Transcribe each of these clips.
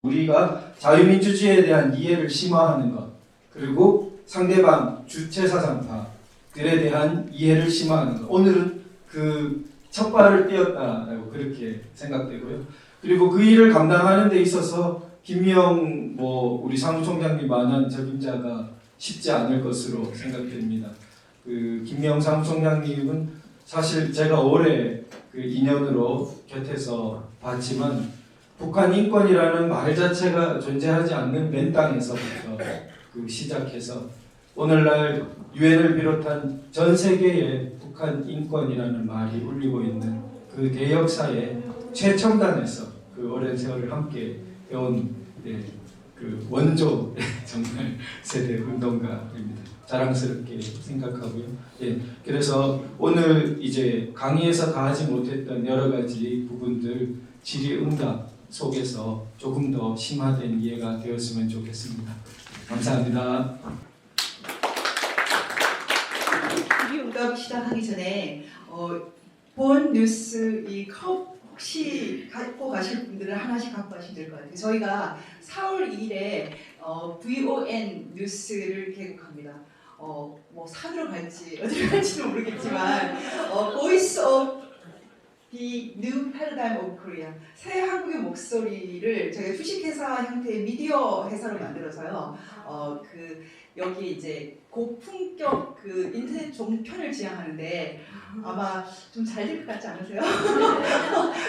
우리가 자유민주주의에 대한 이해를 심화하는 것, 그리고 상대방 주체사상파들에 대한 이해를 심화하는 것. 오늘은 그 첫 발을 띄었다라고 그렇게 생각되고요. 그리고 그 일을 감당하는 데 있어서 김명 우리 사무총장님 만한 적임자가 쉽지 않을 것으로 생각됩니다. 그 김명 사무총장님은 사실 제가 올해 그 인연으로 곁에서 봤지만 북한 인권이라는 말 자체가 존재하지 않는 맨 땅에서부터 그 시작해서 오늘날 유엔을 비롯한 전 세계에 북한 인권이라는 말이 울리고 있는 그 대역사의 최첨단에서 그 오랜 세월을 함께 해온 그 원조 정말 세대 운동가입니다. 자랑스럽게 생각하고요. 그래서 오늘 이제 강의에서 다 하지 못했던 여러 가지 부분들 질의응답 속에서 조금 더 심화된 이해가 되었으면 좋겠습니다. 감사합니다. 질의응답 시작하기 전에 본 뉴스 이 컵 혹시 갖고 가실 분들은 하나씩 갖고 가시면 될 것 같아요. 저희가 4월 2일에 VON 뉴스를 개국합니다. 산으로 갈지 어디로 갈지는 모르겠지만 Voice of The New Paradigm of Korea, 새 한국의 목소리를 저희 주식회사 형태의 미디어 회사로 만들어서요. 여기 이제 고품격 그 인터넷 종편을 지향하는데 아마 좀 잘 될 것 같지 않으세요?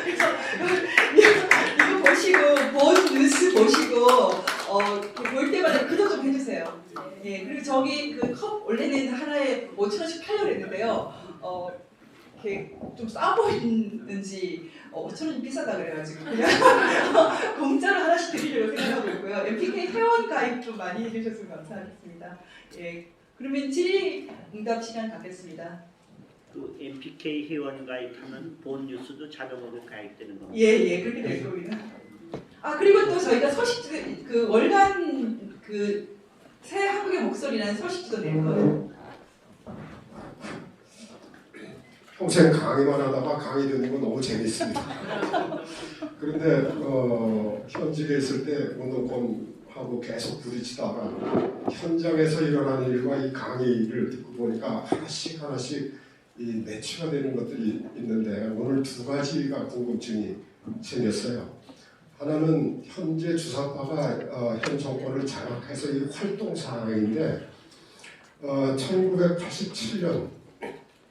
그래서 이거 보시고 본 뉴스 보시고 볼 때마다 기도 좀 해주세요. 그리고 저기 그 컵 원래는 하나에 5,000원씩 팔려고 했는데요. 이렇게 좀 싸 보이는지 5,000원이 비싸다 그래가지고 그냥 공짜로 하나씩 드리려고 생각하고 있고요. MPK 회원 가입 좀 많이 해주셨으면 감사하겠습니다. 그러면 질의응답 시간 갖겠습니다. 그 MPK 회원 가입하면 본 뉴스도 자동으로 가입되는 겁니다. 그렇게 될 겁니다. 그리고 또 저희가 서식지 그 월간 그 새 한국의 목소리라는 서식지도 낼 거예요. 평생 강의만 하다가 강의 듣는 건 너무 재밌습니다. 그런데 현직에 있을 때 운동권하고 계속 부딪히다가 현장에서 일어나는 일과 이 강의를 듣고 보니까 하나씩 이 매치가 되는 것들이 있는데 오늘 두 가지가 궁금증이 생겼어요. 하나는 현재 주사파가 현 정권을 장악해서 이 활동 사항인데 1987년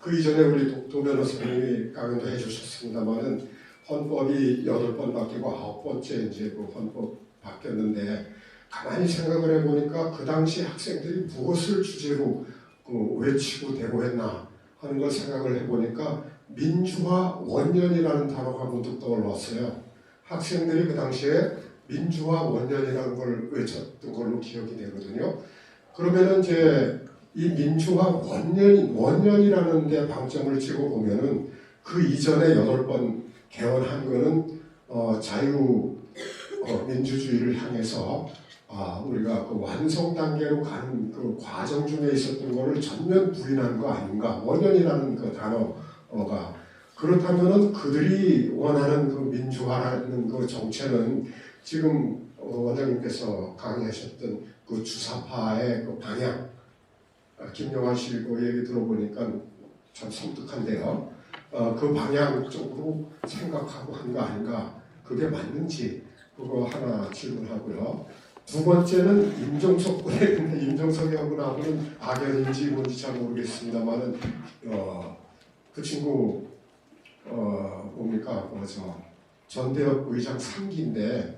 그 이전에 우리 도 변호사님이 강연도 해주셨습니다만은 헌법이 8번 바뀌고 9번째 이제 그 헌법 바뀌었는데 가만히 생각을 해보니까 그 당시 학생들이 무엇을 주제로 외치고 대고했나 하는 걸 생각을 해보니까 민주화 원년이라는 단어가 문득 떠올랐어요. 학생들이 그 당시에 민주화 원년이라는 걸 외쳤던 걸로 기억이 되거든요. 그러면은 이제 이 민주화 원년이라는 데 방점을 찍어 보면은 그 이전에 8번 개헌한 거는 민주주의를 향해서 우리가 그 완성 단계로 가는 그 과정 중에 있었던 거를 전면 부인한 거 아닌가. 원년이라는 그 단어가 그렇다면은 그들이 원하는 그 민주화라는 그 정체는 지금 원장님께서 강의하셨던 그 주사파의 그 방향, 김영환 씨 그 얘기 들어보니까 참 섬뜩한데요. 그 방향 쪽으로 생각하고 한 거 아닌가, 그게 맞는지 그거 하나 질문하고요. 두 번째는 임종석 군에 임종석하고는 악연인지 뭔지 잘 모르겠습니다만은 그 친구 뭡니까 전대협 의장 3기인데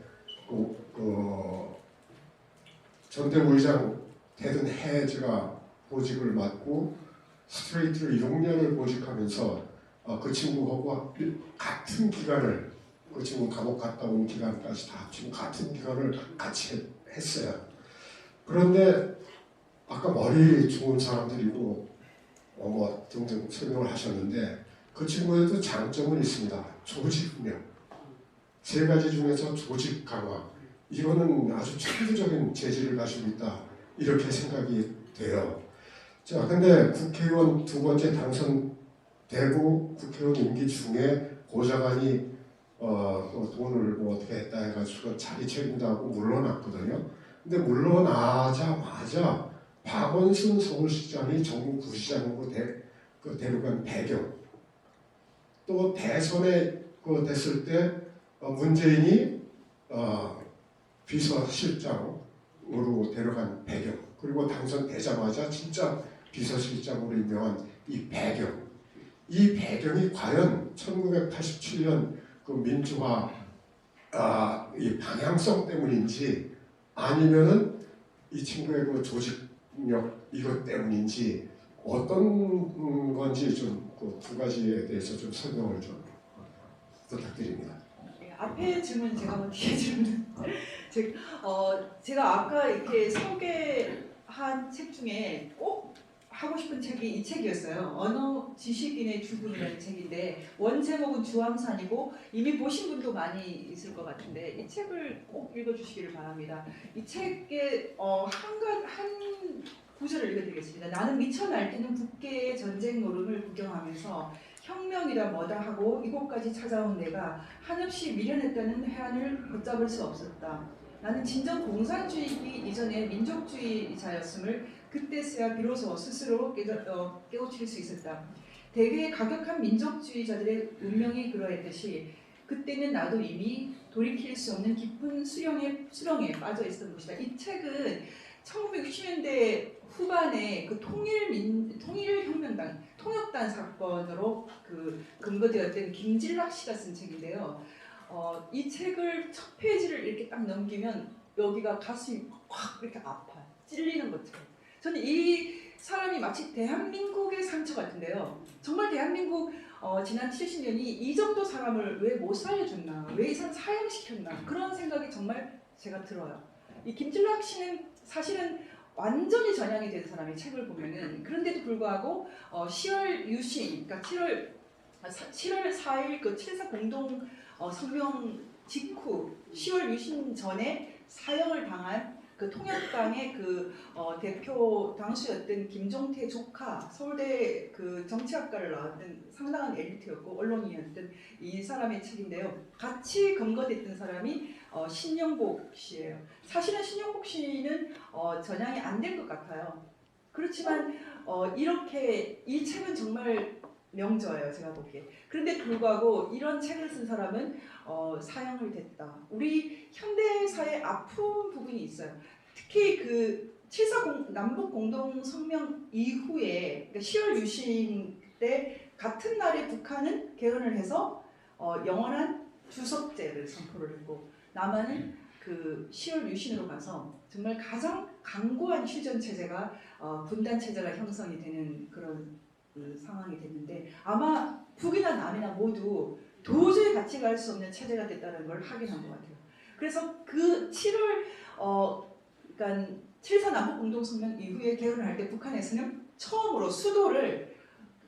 전대협 의장 되던 해에 제가 보직을 맡고 스트레이트로 6년을 보직하면서 그 친구하고 같은 기간을 그 친구 감옥 갔다 온 기간까지 다 합치면 같은 기간을 같이 했어요. 그런데 아까 머리 좋은 사람들이고 등등 설명을 하셨는데 그 친구에도 장점은 있습니다. 조직력. 3가지 중에서 조직 강화. 이거는 아주 천부적인 재질을 가지고 있다. 이렇게 생각이 돼요. 자, 근데 국회의원 2번째 당선되고 국회의원 임기 중에 고좌관이 돈을 뭐 어떻게 했다 해가지고 자기 책임다고 물러났거든요. 근데 물러나자마자 박원순 서울시장이 전국 부시장으로 데려간 배경, 또 대선에 됐을 때 문재인이 비서실장으로 데려간 배경, 그리고 당선되자마자 진짜 비서실장으로 임명한 이 배경이 과연 1987년 그 민주화 이 방향성 때문인지 아니면은 이 친구의 그 조직력 이것 때문인지 어떤 건지 좀 그 두 가지에 대해서 좀 설명을 좀 부탁드립니다. 네, 앞에 질문 제가 한번 뒤에 질문. 제가 아까 이렇게 소개한 책 중에 꼭 하고 싶은 책이 이 책이었어요. 언어 지식인의 죽음이라는 책인데 원제목은 주황산이고 이미 보신 분도 많이 있을 것 같은데 이 책을 꼭 읽어주시기를 바랍니다. 이 책의 한 구절을 읽어드리겠습니다. 나는 미쳐 날뛰는 북계의 전쟁 노름을 구경하면서 혁명이라 뭐다 하고 이곳까지 찾아온 내가 한없이 미련했다는 해안을 걷잡을 수 없었다. 나는 진정 공산주의이기 이전에 민족주의자였음을 그때서야 비로소 스스로 깨우칠 수 있었다. 대개의 가격한 민족주의자들의 운명이 그러했듯이 그때는 나도 이미 돌이킬 수 없는 깊은 수렁에 빠져 있었던 것이다. 이 책은 1960년대 후반에 그 통일혁명당 통역단 사건으로 그 근거되었던 김진락 씨가 쓴 책인데요. 이 책을 첫 페이지를 이렇게 딱 넘기면 여기가 가슴이 확 이렇게 아파요. 찔리는 것처럼. 저는 이 사람이 마치 대한민국의 상처 같은데요. 정말 대한민국 지난 70년이 이 정도 사람을 왜 못 살려줬나, 왜 이 사람 사형시켰나 그런 생각이 정말 제가 들어요. 이 김진락 씨는 사실은 완전히 전향이 된 사람이 책을 보면은 그런데도 불구하고 10월 유신, 그러니까 7월 4일 그 7.4 공동 성명 직후 10월 유신 전에 사형을 당한 그 통역당의 그 대표 당수였던 김종태 조카, 서울대 그 정치학과를 나왔던 상당한 엘리트였고 언론인이었던 이 사람의 책인데요. 같이 검거됐던 사람이 신영복 씨예요. 사실은 신영복 씨는 전향이 안 된 것 같아요. 그렇지만 이렇게 이 책은 정말 명저예요, 제가 보기에. 그런데 불구하고 이런 책을 쓴 사람은 사형을 됐다. 우리 현대사의 아픈 부분이 있어요. 특히 그 7.4 남북 공동 성명 이후에 그러니까 10월 유신 때 같은 날에 북한은 개헌을 해서 영원한 주석제를 선포를 했고 남한은 그 10월 유신으로 가서 정말 가장 강고한 휴전 체제가 분단 체제가 형성이 되는 그런 상황이 됐는데 아마 북이나 남이나 모두 도저히 같이 갈 수 없는 체제가 됐다는 걸 확인한 것 같아요. 그래서 그 7월 그러니까 7.4 남북 공동성명 이후에 개헌을 할 때 북한에서는 처음으로 수도를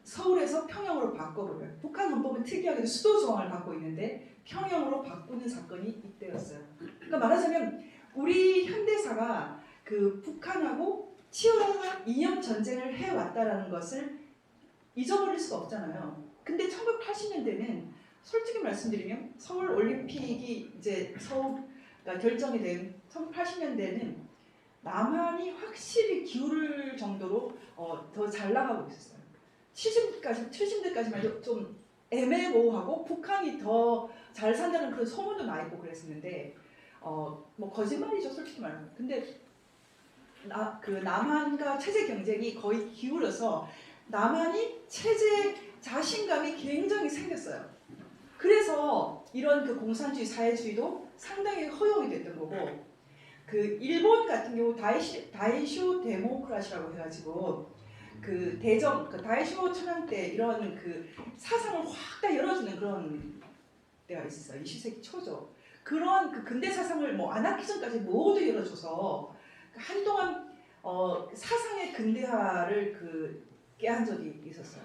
서울에서 평양으로 바꿔버려요. 북한 헌법은 특이하게도 수도 조항을 갖고 있는데 평양으로 바꾸는 사건이 이때였어요. 그러니까 말하자면 우리 현대사가 그 북한하고 치열한 이념 전쟁을 해왔다라는 것을 잊어버릴 수가 없잖아요. 근데 1980년대는 솔직히 말씀드리면 서울 올림픽이 이제 그러니까 결정이 된 1980년대는 남한이 확실히 기울을 정도로 더 잘 나가고 있었어요. 70년대까지만 해도 좀 애매모호하고 북한이 더 잘 산다는 그런 소문도 나 있고 그랬었는데 뭐 거짓말이죠, 솔직히 말하면. 근데 그 남한과 체제 경쟁이 거의 기울어서 남한이 체제 자신감이 굉장히 생겼어요. 그래서 이런 그 공산주의 사회주의도 상당히 허용이 됐던 거고 그 일본 같은 경우 다이쇼 데모크라시라고 해가지고 그 대정, 그 다이쇼 천황 때 이런 그 사상을 확 다 열어주는 그런 때가 있었어요. 20세기 초죠. 그런 그 근대 사상을 뭐 아나키즘까지 모두 열어줘서 한동안 사상의 근대화를 그 깨한 적이 있었어요.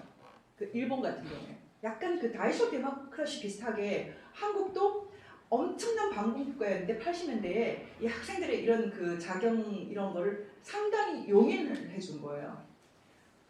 그 일본 같은 경우에 약간 그 다이쇼 데모크라시 비슷하게 한국도 엄청난 반공국가였는데 80년대에 이 학생들의 이런 그 자경 이런 거를 상당히 용인을 해준 거예요.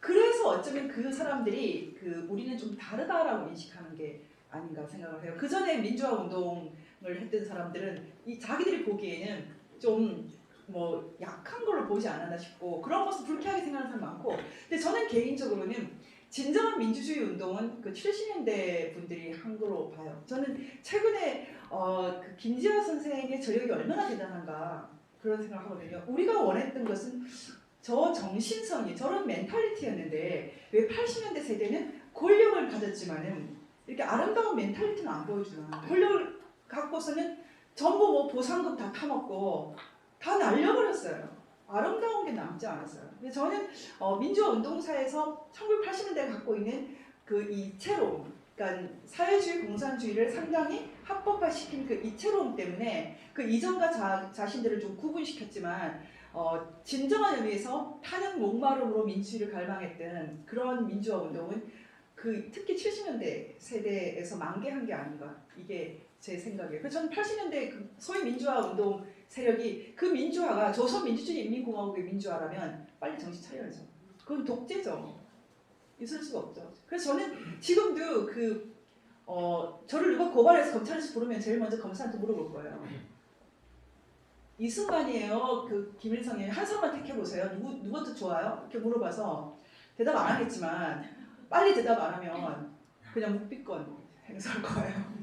그래서 어쩌면 그 사람들이 그 우리는 좀 다르다라고 인식하는 게 아닌가 생각을 해요. 그 전에 민주화 운동을 했던 사람들은 이 자기들이 보기에는 좀 뭐 약한 걸로 보지 않았나 싶고 그런 것을 불쾌하게 생각하는 사람 많고, 근데 저는 개인적으로는 진정한 민주주의 운동은 그 70년대 분들이 한 거로 봐요. 저는 최근에 그 김지아 선생의 저력이 얼마나 대단한가 그런 생각을 하거든요. 우리가 원했던 것은 저 정신성이 저런 멘탈리티였는데 왜 80년대 세대는 권력을 가졌지만은 이렇게 아름다운 멘탈리티는 안 보여주나. 권력을 갖고서는 전부 뭐 보상금 다 타먹고 다 날려버렸어요. 아름다운 게 남지 않았어요. 근데 저는 민주화 운동사에서 1980년대에 갖고 있는 그 이채로움, 그러니까 사회주의 공산주의를 상당히 합법화시킨 그 이채로움 때문에 그 이전과 자신들을 좀 구분시켰지만 진정한 의미에서 타는 목마름으로 민주주의를 갈망했던 그런 민주화 운동은 그 특히 70년대 세대에서 만개한 게 아닌가, 이게 제 생각이에요. 그래서 저는 80년대 그 소위 민주화 운동 세력이 그 민주화가 조선민주주의인민공화국의 민주화라면 빨리 정신 차려야죠. 그건 독재죠. 있을 수가 없죠. 그래서 저는 지금도 저를 누가 고발해서 검찰에서 부르면 제일 먼저 검사한테 물어볼 거예요. 이 순간이에요. 그 김일성이 한 사람만 택해보세요. 누구부터 좋아요? 이렇게 물어봐서 대답 안 하겠지만 빨리 대답 안 하면 그냥 묵비권 행사할 거예요.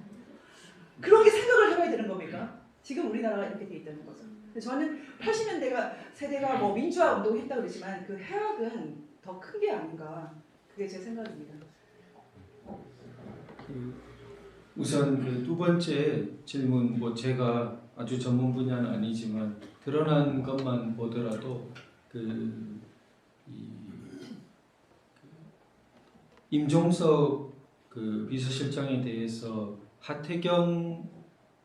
그렇게 생각을 해봐야 되는 겁니까? 지금 우리나라가 이렇게 돼 있다는 거죠. 저는 80년대가 세대가 뭐 민주화 운동을 했다고 그러지만 그 해악은 더 큰 게 아닌가, 그게 제 생각입니다. 우선 그 두 번째 질문, 뭐 제가 아주 전문 분야는 아니지만 드러난 것만 보더라도 임종석 그 비서실장에 대해서 하태경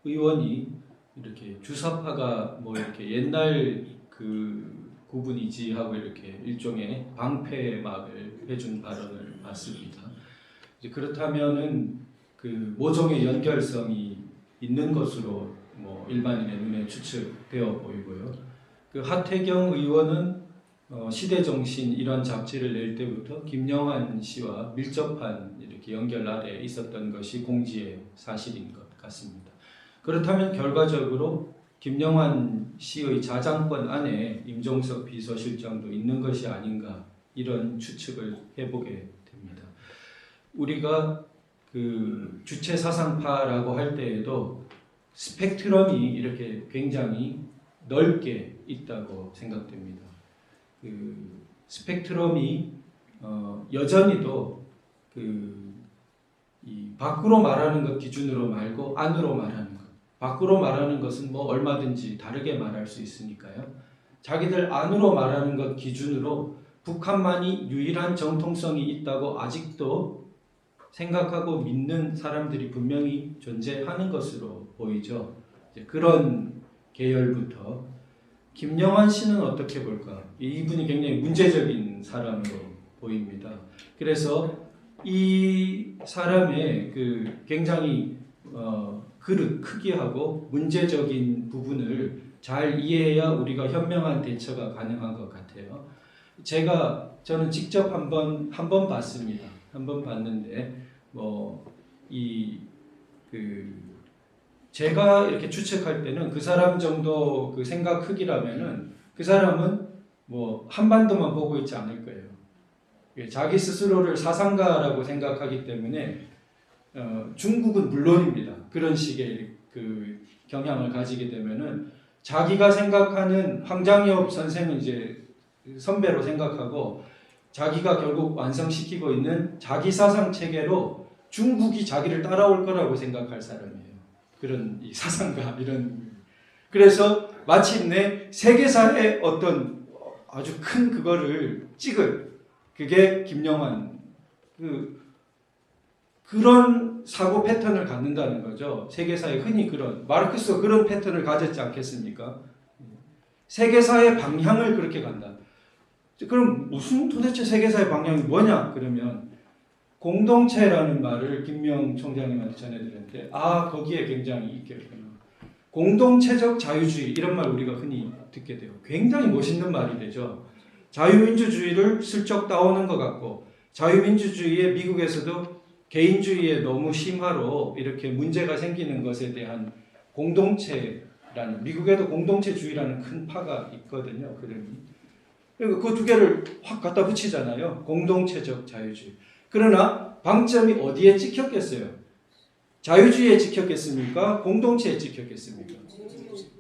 의원이 이렇게 주사파가 뭐 이렇게 옛날 그 구분이지 하고 이렇게 일종의 방패막을 해준 발언을 봤습니다. 이제 그렇다면은 그 모종의 연결성이 있는 것으로 뭐 일반인의 눈에 추측되어 보이고요. 그 하태경 의원은 시대정신 이런 잡지를 낼 때부터 김영환 씨와 밀접한 이렇게 연결 아래 있었던 것이 공지의 사실인 것 같습니다. 그렇다면 결과적으로 김영환 씨의 자장권 안에 임종석 비서실장도 있는 것이 아닌가, 이런 추측을 해보게 됩니다. 우리가 그 주체 사상파라고 할 때에도 스펙트럼이 이렇게 굉장히 넓게 있다고 생각됩니다. 그 스펙트럼이 여전히도 이 밖으로 말하는 것 기준으로 말고 안으로 말하는 것. 밖으로 말하는 것은 뭐 얼마든지 다르게 말할 수 있으니까요. 자기들 안으로 말하는 것 기준으로 북한만이 유일한 정통성이 있다고 아직도 생각하고 믿는 사람들이 분명히 존재하는 것으로 보이죠. 이제 그런 계열부터 김영환 씨는 어떻게 볼까? 이분이 굉장히 문제적인 사람으로 보입니다. 그래서 이 사람의 그 굉장히 그릇 크기하고 문제적인 부분을 잘 이해해야 우리가 현명한 대처가 가능한 것 같아요. 저는 직접 한 번 봤습니다. 한 번 봤는데 제가 이렇게 추측할 때는 그 사람 정도 그 생각 크기라면은 그 사람은 뭐 한반도만 보고 있지 않을 거예요. 자기 스스로를 사상가라고 생각하기 때문에 중국은 물론입니다. 그런 식의 그 경향을 가지게 되면은 자기가 생각하는 황장엽 선생은 이제 선배로 생각하고 자기가 결국 완성시키고 있는 자기 사상 체계로 중국이 자기를 따라올 거라고 생각할 사람이에요. 그런 이 사상가 이런. 그래서 마침내 세계사의 어떤 아주 큰 그거를 찍을 그게 김영환 그런 사고 패턴을 갖는다는 거죠. 세계사에 흔히 그런 마르크스도 그런 패턴을 가졌지 않겠습니까? 세계사의 방향을 그렇게 간다. 그럼 무슨 도대체 세계사의 방향이 뭐냐? 그러면 공동체라는 말을 김명 총장님한테 전해드렸는데 거기에 굉장히 있겠구나. 공동체적 자유주의 이런 말 우리가 흔히 듣게 돼요. 굉장히 멋있는 말이 되죠. 자유민주주의를 슬쩍 따오는 것 같고 자유민주주의에 미국에서도 개인주의의 너무 심화로 이렇게 문제가 생기는 것에 대한 공동체라는, 미국에도 공동체주의라는 큰 파가 있거든요. 그러니 그 두 개를 확 갖다 붙이잖아요. 공동체적 자유주의. 그러나 방점이 어디에 찍혔겠어요? 자유주의에 찍혔겠습니까? 공동체에 찍혔겠습니까?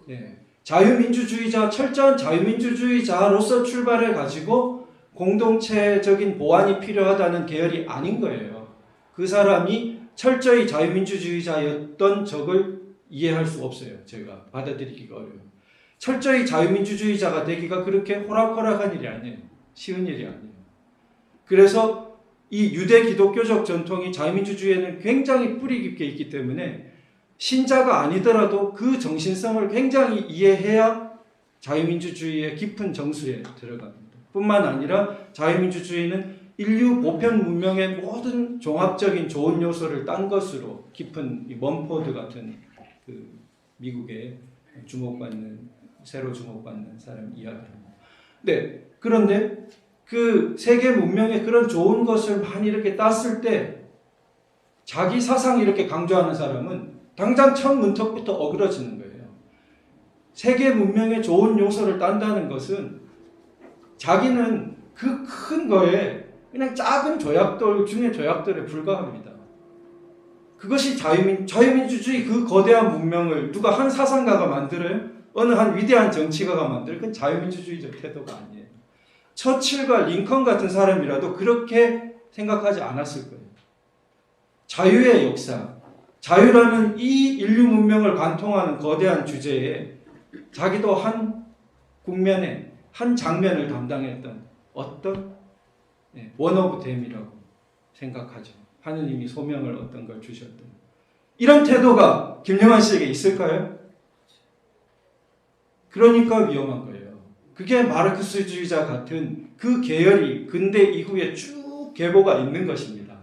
네. 자유민주주의자, 철저한 자유민주주의자로서 출발해 가지고 공동체적인 보완이 필요하다는 계열이 아닌 거예요. 그 사람이 철저히 자유민주주의자였던 적을 이해할 수 없어요. 제가 받아들이기가 어려워요. 철저히 자유민주주의자가 되기가 그렇게 호락호락한 일이 아니에요. 쉬운 일이 아니에요. 그래서 이 유대 기독교적 전통이 자유민주주의에는 굉장히 뿌리 깊게 있기 때문에 신자가 아니더라도 그 정신성을 굉장히 이해해야 자유민주주의의 깊은 정수에 들어갑니다. 뿐만 아니라 자유민주주의는 인류 보편 문명의 모든 종합적인 좋은 요소를 딴 것으로 깊은 이 먼포드 같은 그 미국의 새로 주목받는 사람 이야기합니다. 네, 그런데 그 세계 문명의 그런 좋은 것을 많이 이렇게 땄을 때 자기 사상 이렇게 강조하는 사람은 당장 첫 문턱부터 어그러지는 거예요. 세계 문명의 좋은 요소를 딴다는 것은 자기는 그 큰 거에 그냥 작은 조약돌 중에 조약돌에 불과합니다. 그것이 자유민주주의 그 거대한 문명을 누가 한 사상가가 만들어요? 어느 한 위대한 정치가가 만들어요? 그건 자유민주주의적 태도가 아니에요. 처칠과 링컨 같은 사람이라도 그렇게 생각하지 않았을 거예요. 자유의 역사, 자유라는 이 인류 문명을 관통하는 거대한 주제에 자기도 한 국면에 한 장면을 담당했던 어떤 원 오브 댐이라고 생각하죠. 하느님이 소명을 어떤 걸 주셨던 이런 태도가 김영환 씨에게 있을까요? 그러니까 위험한 거예요. 그게 마르크스주의자 같은 그 계열이 근대 이후에 쭉 계보가 있는 것입니다.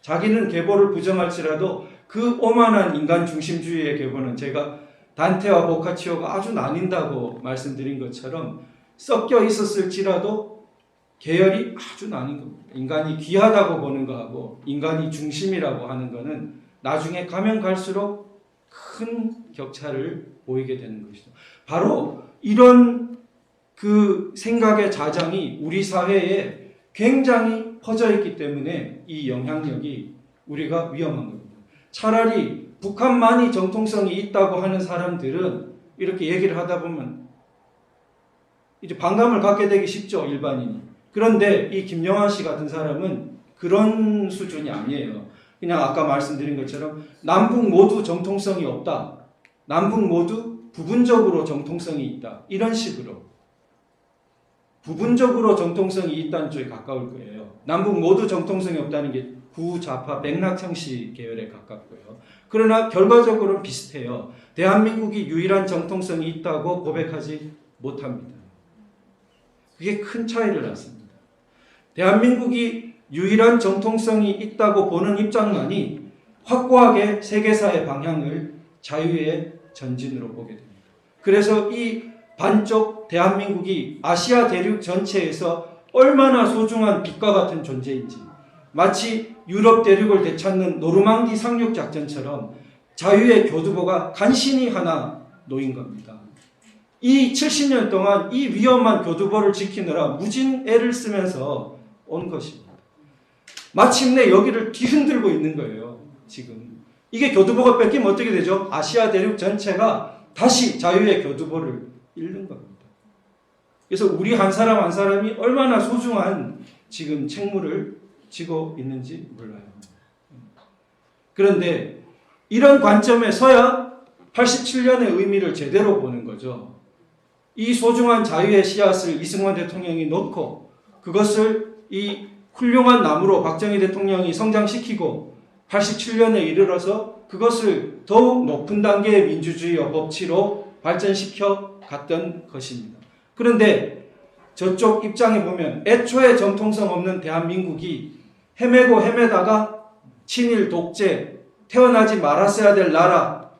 자기는 계보를 부정할지라도 그 오만한 인간 중심주의의 계보는 제가 단테와 보카치오가 아주 나뉜다고 말씀드린 것처럼 섞여 있었을지라도 계열이 아주 나뉜 겁니다. 인간이 귀하다고 보는 거하고 인간이 중심이라고 하는 거는 나중에 가면 갈수록 큰 격차를 보이게 되는 것이죠. 바로 이런 그 생각의 자장이 우리 사회에 굉장히 퍼져 있기 때문에 이 영향력이 우리가 위험한 겁니다. 차라리 북한만이 정통성이 있다고 하는 사람들은 이렇게 얘기를 하다 보면 이제 반감을 갖게 되기 쉽죠, 일반인이. 그런데 이 김영환 씨 같은 사람은 그런 수준이 아니에요. 그냥 아까 말씀드린 것처럼 남북 모두 정통성이 없다. 남북 모두 부분적으로 정통성이 있다. 이런 식으로. 부분적으로 정통성이 있다는 쪽에 가까울 거예요. 남북 모두 정통성이 없다는 게 구좌파 맥락형식 계열에 가깝고요. 그러나 결과적으로는 비슷해요. 대한민국이 유일한 정통성이 있다고 고백하지 못합니다. 그게 큰 차이를 낳습니다. 대한민국이 유일한 정통성이 있다고 보는 입장만이 확고하게 세계사의 방향을 자유의 전진으로 보게 됩니다. 그래서 이 반쪽 대한민국이 아시아 대륙 전체에서 얼마나 소중한 빛과 같은 존재인지 마치 유럽 대륙을 되찾는 노르망디 상륙 작전처럼 자유의 교두보가 간신히 하나 놓인 겁니다. 이 70년 동안 이 위험한 교두보를 지키느라 무진 애를 쓰면서 온 것입니다. 마침내 여기를 뒤흔들고 있는 거예요. 지금 이게 교두보가 뺏기면 어떻게 되죠? 아시아 대륙 전체가 다시 자유의 교두보를 잃는 겁니다. 그래서 우리 한 사람 한 사람이 얼마나 소중한 지금 책무를 지고 있는지 몰라요. 그런데 이런 관점에 서야 87년의 의미를 제대로 보는 거죠. 이 소중한 자유의 씨앗을 이승만 대통령이 놓고 그것을 이 훌륭한 나무로 박정희 대통령이 성장시키고 87년에 이르러서 그것을 더욱 높은 단계의 민주주의와 법치로 발전시켜 갔던 것입니다. 그런데 저쪽 입장에 보면 애초에 정통성 없는 대한민국이 헤매고 헤매다가 친일 독재, 태어나지 말았어야 될 나라,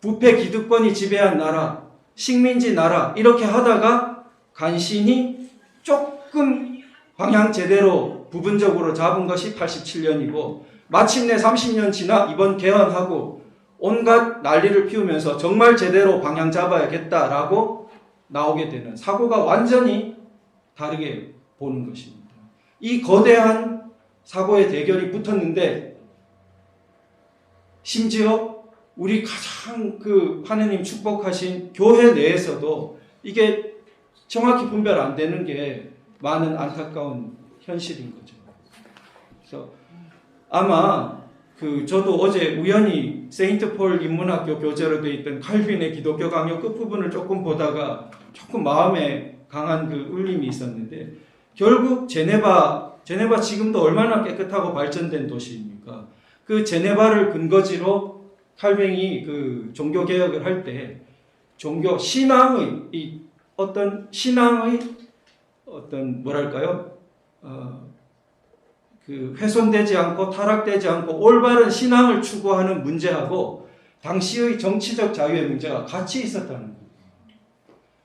부패 기득권이 지배한 나라, 식민지 나라 이렇게 하다가 간신히 조금 방향 제대로 부분적으로 잡은 것이 87년이고 마침내 30년 지나 이번 개헌하고 온갖 난리를 피우면서 정말 제대로 방향 잡아야겠다라고 나오게 되는 사고가 완전히 다르게 보는 것입니다. 이 거대한 사고의 대결이 붙었는데 심지어 우리 가장 하느님 축복하신 교회 내에서도 이게 정확히 분별 안 되는 게 많은 안타까운 현실인 거죠. 그래서 아마 저도 어제 우연히 세인트폴 인문학교 교재로 되어 있던 칼빈의 기독교 강요 끝부분을 조금 보다가 조금 마음에 강한 울림이 있었는데, 결국 제네바 지금도 얼마나 깨끗하고 발전된 도시입니까? 그 제네바를 근거지로 칼뱅이 종교 개혁을 할 때 신앙의 뭐랄까요? 훼손되지 않고 타락되지 않고 올바른 신앙을 추구하는 문제하고 당시의 정치적 자유의 문제가 같이 있었다는 거예요.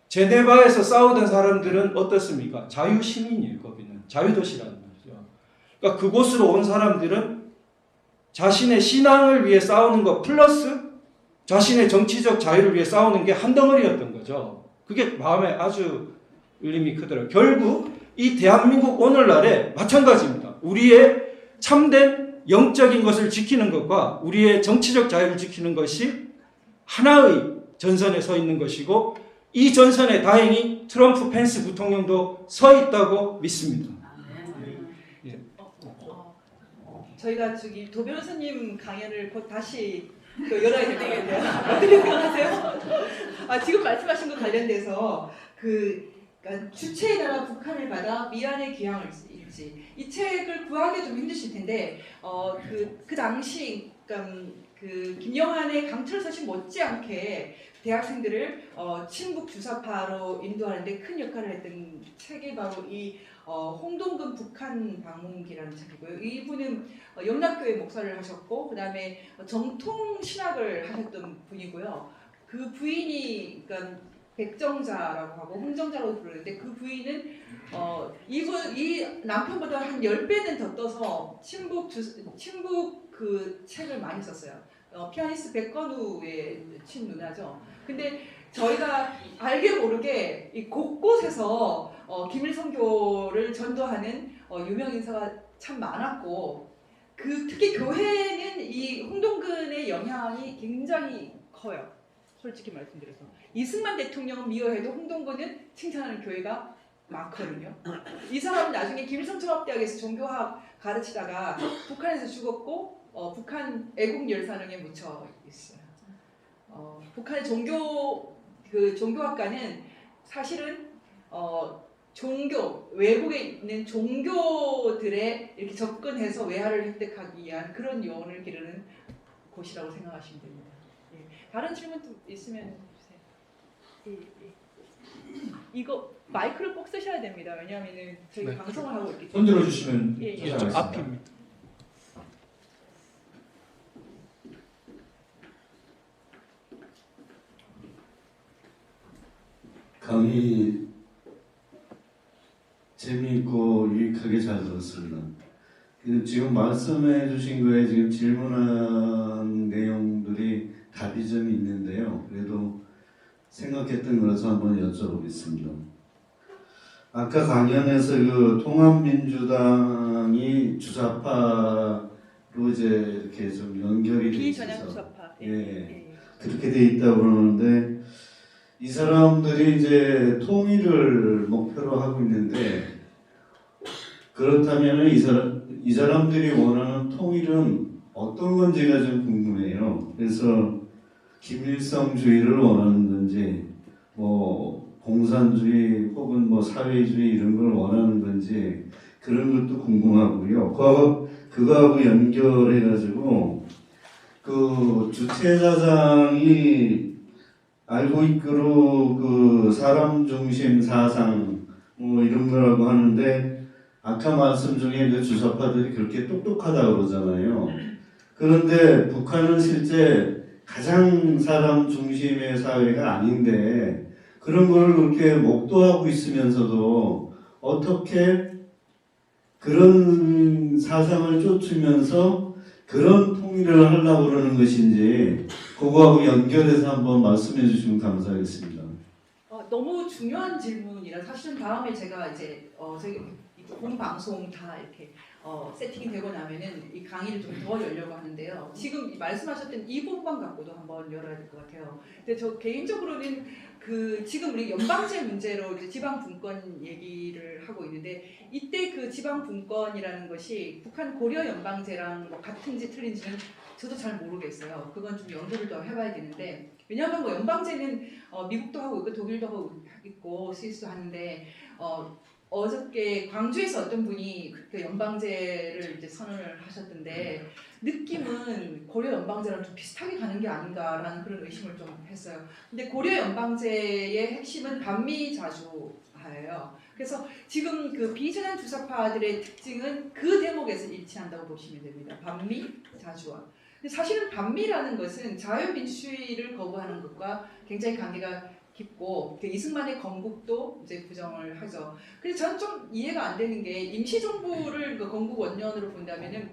제네바에서 싸우던 사람들은 어떻습니까? 자유 시민이에요. 거기는 자유도시라는 거죠. 그러니까 그곳으로 온 사람들은 자신의 신앙을 위해 싸우는 것 플러스 자신의 정치적 자유를 위해 싸우는 게 한 덩어리였던 거죠. 그게 마음에 아주 울림이 크더라고요. 결국 이 대한민국 오늘날에 마찬가지입니다. 우리의 참된 영적인 것을 지키는 것과 우리의 정치적 자유를 지키는 것이 하나의 전선에 서 있는 것이고, 이 전선에 다행히 트럼프 펜스 부통령도 서 있다고 믿습니다. 저희가 도 변호사님 강연을 곧 다시 또 열어야 될 것 같아요. 어떻게 생각하세요? 지금 말씀하신 것 관련돼서 그러니까 주체의 나라 북한을 받아 미안의 귀향을 읽지, 이 책을 구하기 좀 힘드실 텐데 그 당시 그러니까 김영한의 강철 서신 못지않게 대학생들을 친북 주사파로 인도하는데 큰 역할을 했던 책이 바로 이 홍동근 북한 방문기라는 책이고요. 이분은 영락교회 목사를 하셨고, 그 다음에 정통 신학을 하셨던 분이고요. 그 부인이 그러니까 백정자라고 하고 홍정자라고 부르는데, 그 부인은 이 남편보다 한 10배는 더 떠서 친북 그 책을 많이 썼어요. 피아니스트 백건우의 친누나죠. 근데 저희가 알게 모르게 이 곳곳에서 기밀선교를 전도하는 유명 인사가 참 많았고, 특히 교회는 이 홍동근의 영향이 굉장히 커요. 솔직히 말씀드려서 이승만 대통령은 미워해도 홍동근은 칭찬하는 교회가 많거든요. 이 사람은 나중에 김일성종합대학에서 종교학 가르치다가 북한에서 죽었고 북한 애국 열사령에 묻혀 있어요. 북한의 종교학과는 사실은 외국에 있는 종교들에 이렇게 접근해서 외화를 획득하기 위한 그런 요원을 기르는 곳이라고 생각하시면 됩니다. 예. 다른 질문도 있으면 주세요. 이거 마이크를 꼭 쓰셔야 됩니다. 왜냐하면 저희 네. 방송을 하고 있기 때문에. 손 들어주시면 예. 기자가 앞입니다. 강의 재미있고 유익하게 잘 들었습니다. 지금 말씀해 주신 거에 지금 질문한 내용들이 답이 좀 있는데요. 그래도 생각했던 거라서 한번 여쭤보겠습니다. 아까 강연에서 통합민주당이 주사파로 이제 이렇게 좀 연결이 돼 있어서 비전향 주사파. 예. 그렇게 돼 있다고 그러는데, 이 사람들이 이제 통일을 목표로 하고 있는데, 그렇다면 이 사람들이 원하는 통일은 어떤 건지가 좀 궁금해요. 그래서 김일성주의를 원하는 건지, 공산주의 혹은 사회주의 이런 걸 원하는 건지, 그런 것도 궁금하고요. 그거하고 연결해가지고 주체사상이 알고 있기로 사람 중심 사상 이런 거라고 하는데, 아까 말씀 중에 주사파들이 그렇게 똑똑하다고 그러잖아요. 그런데 북한은 실제 가장 사람 중심의 사회가 아닌데, 그런 걸 그렇게 목도하고 있으면서도 어떻게 그런 사상을 쫓으면서 그런 통일을 하려고 그러는 것인지 그거하고 연결해서 한번 말씀해 주시면 감사하겠습니다. 너무 중요한 질문이라 사실은 다음에 제가 이제 저희 본 방송 다 이렇게 세팅이 되고 나면은 이 강의를 좀 더 열려고 하는데요. 지금 말씀하셨던 이 부분만 갖고도 한번 열어야 될 것 같아요. 근데 저 개인적으로는 그 지금 우리 연방제 문제로 이제 지방 분권 얘기를 하고 있는데 이때 그 지방 분권이라는 것이 북한 고려 연방제랑 뭐 같은지 틀린지는 저도 잘 모르겠어요. 그건 좀 연구를 더 해봐야 되는데 왜냐하면 뭐 연방제는 미국도 하고 있고 독일도 하고 있고 스위스도 하는데 어저께 광주에서 어떤 분이 그 연방제를 이제 선언을 하셨던데 느낌은 고려 연방제랑 좀 비슷하게 가는 게 아닌가라는 그런 의심을 좀 했어요. 근데 고려 연방제의 핵심은 반미자주화예요. 그래서 지금 그 비전한 주사파들의 특징은 그 대목에서 일치한다고 보시면 됩니다. 반미자주화. 근데 사실은 반미라는 것은 자유민주주의를 거부하는 것과 굉장히 관계가 깊고 그 이승만의 건국도 이제 부정을 하죠. 그래서 저는 좀 이해가 안 되는 게 임시정부를 그 건국 원년으로 본다면은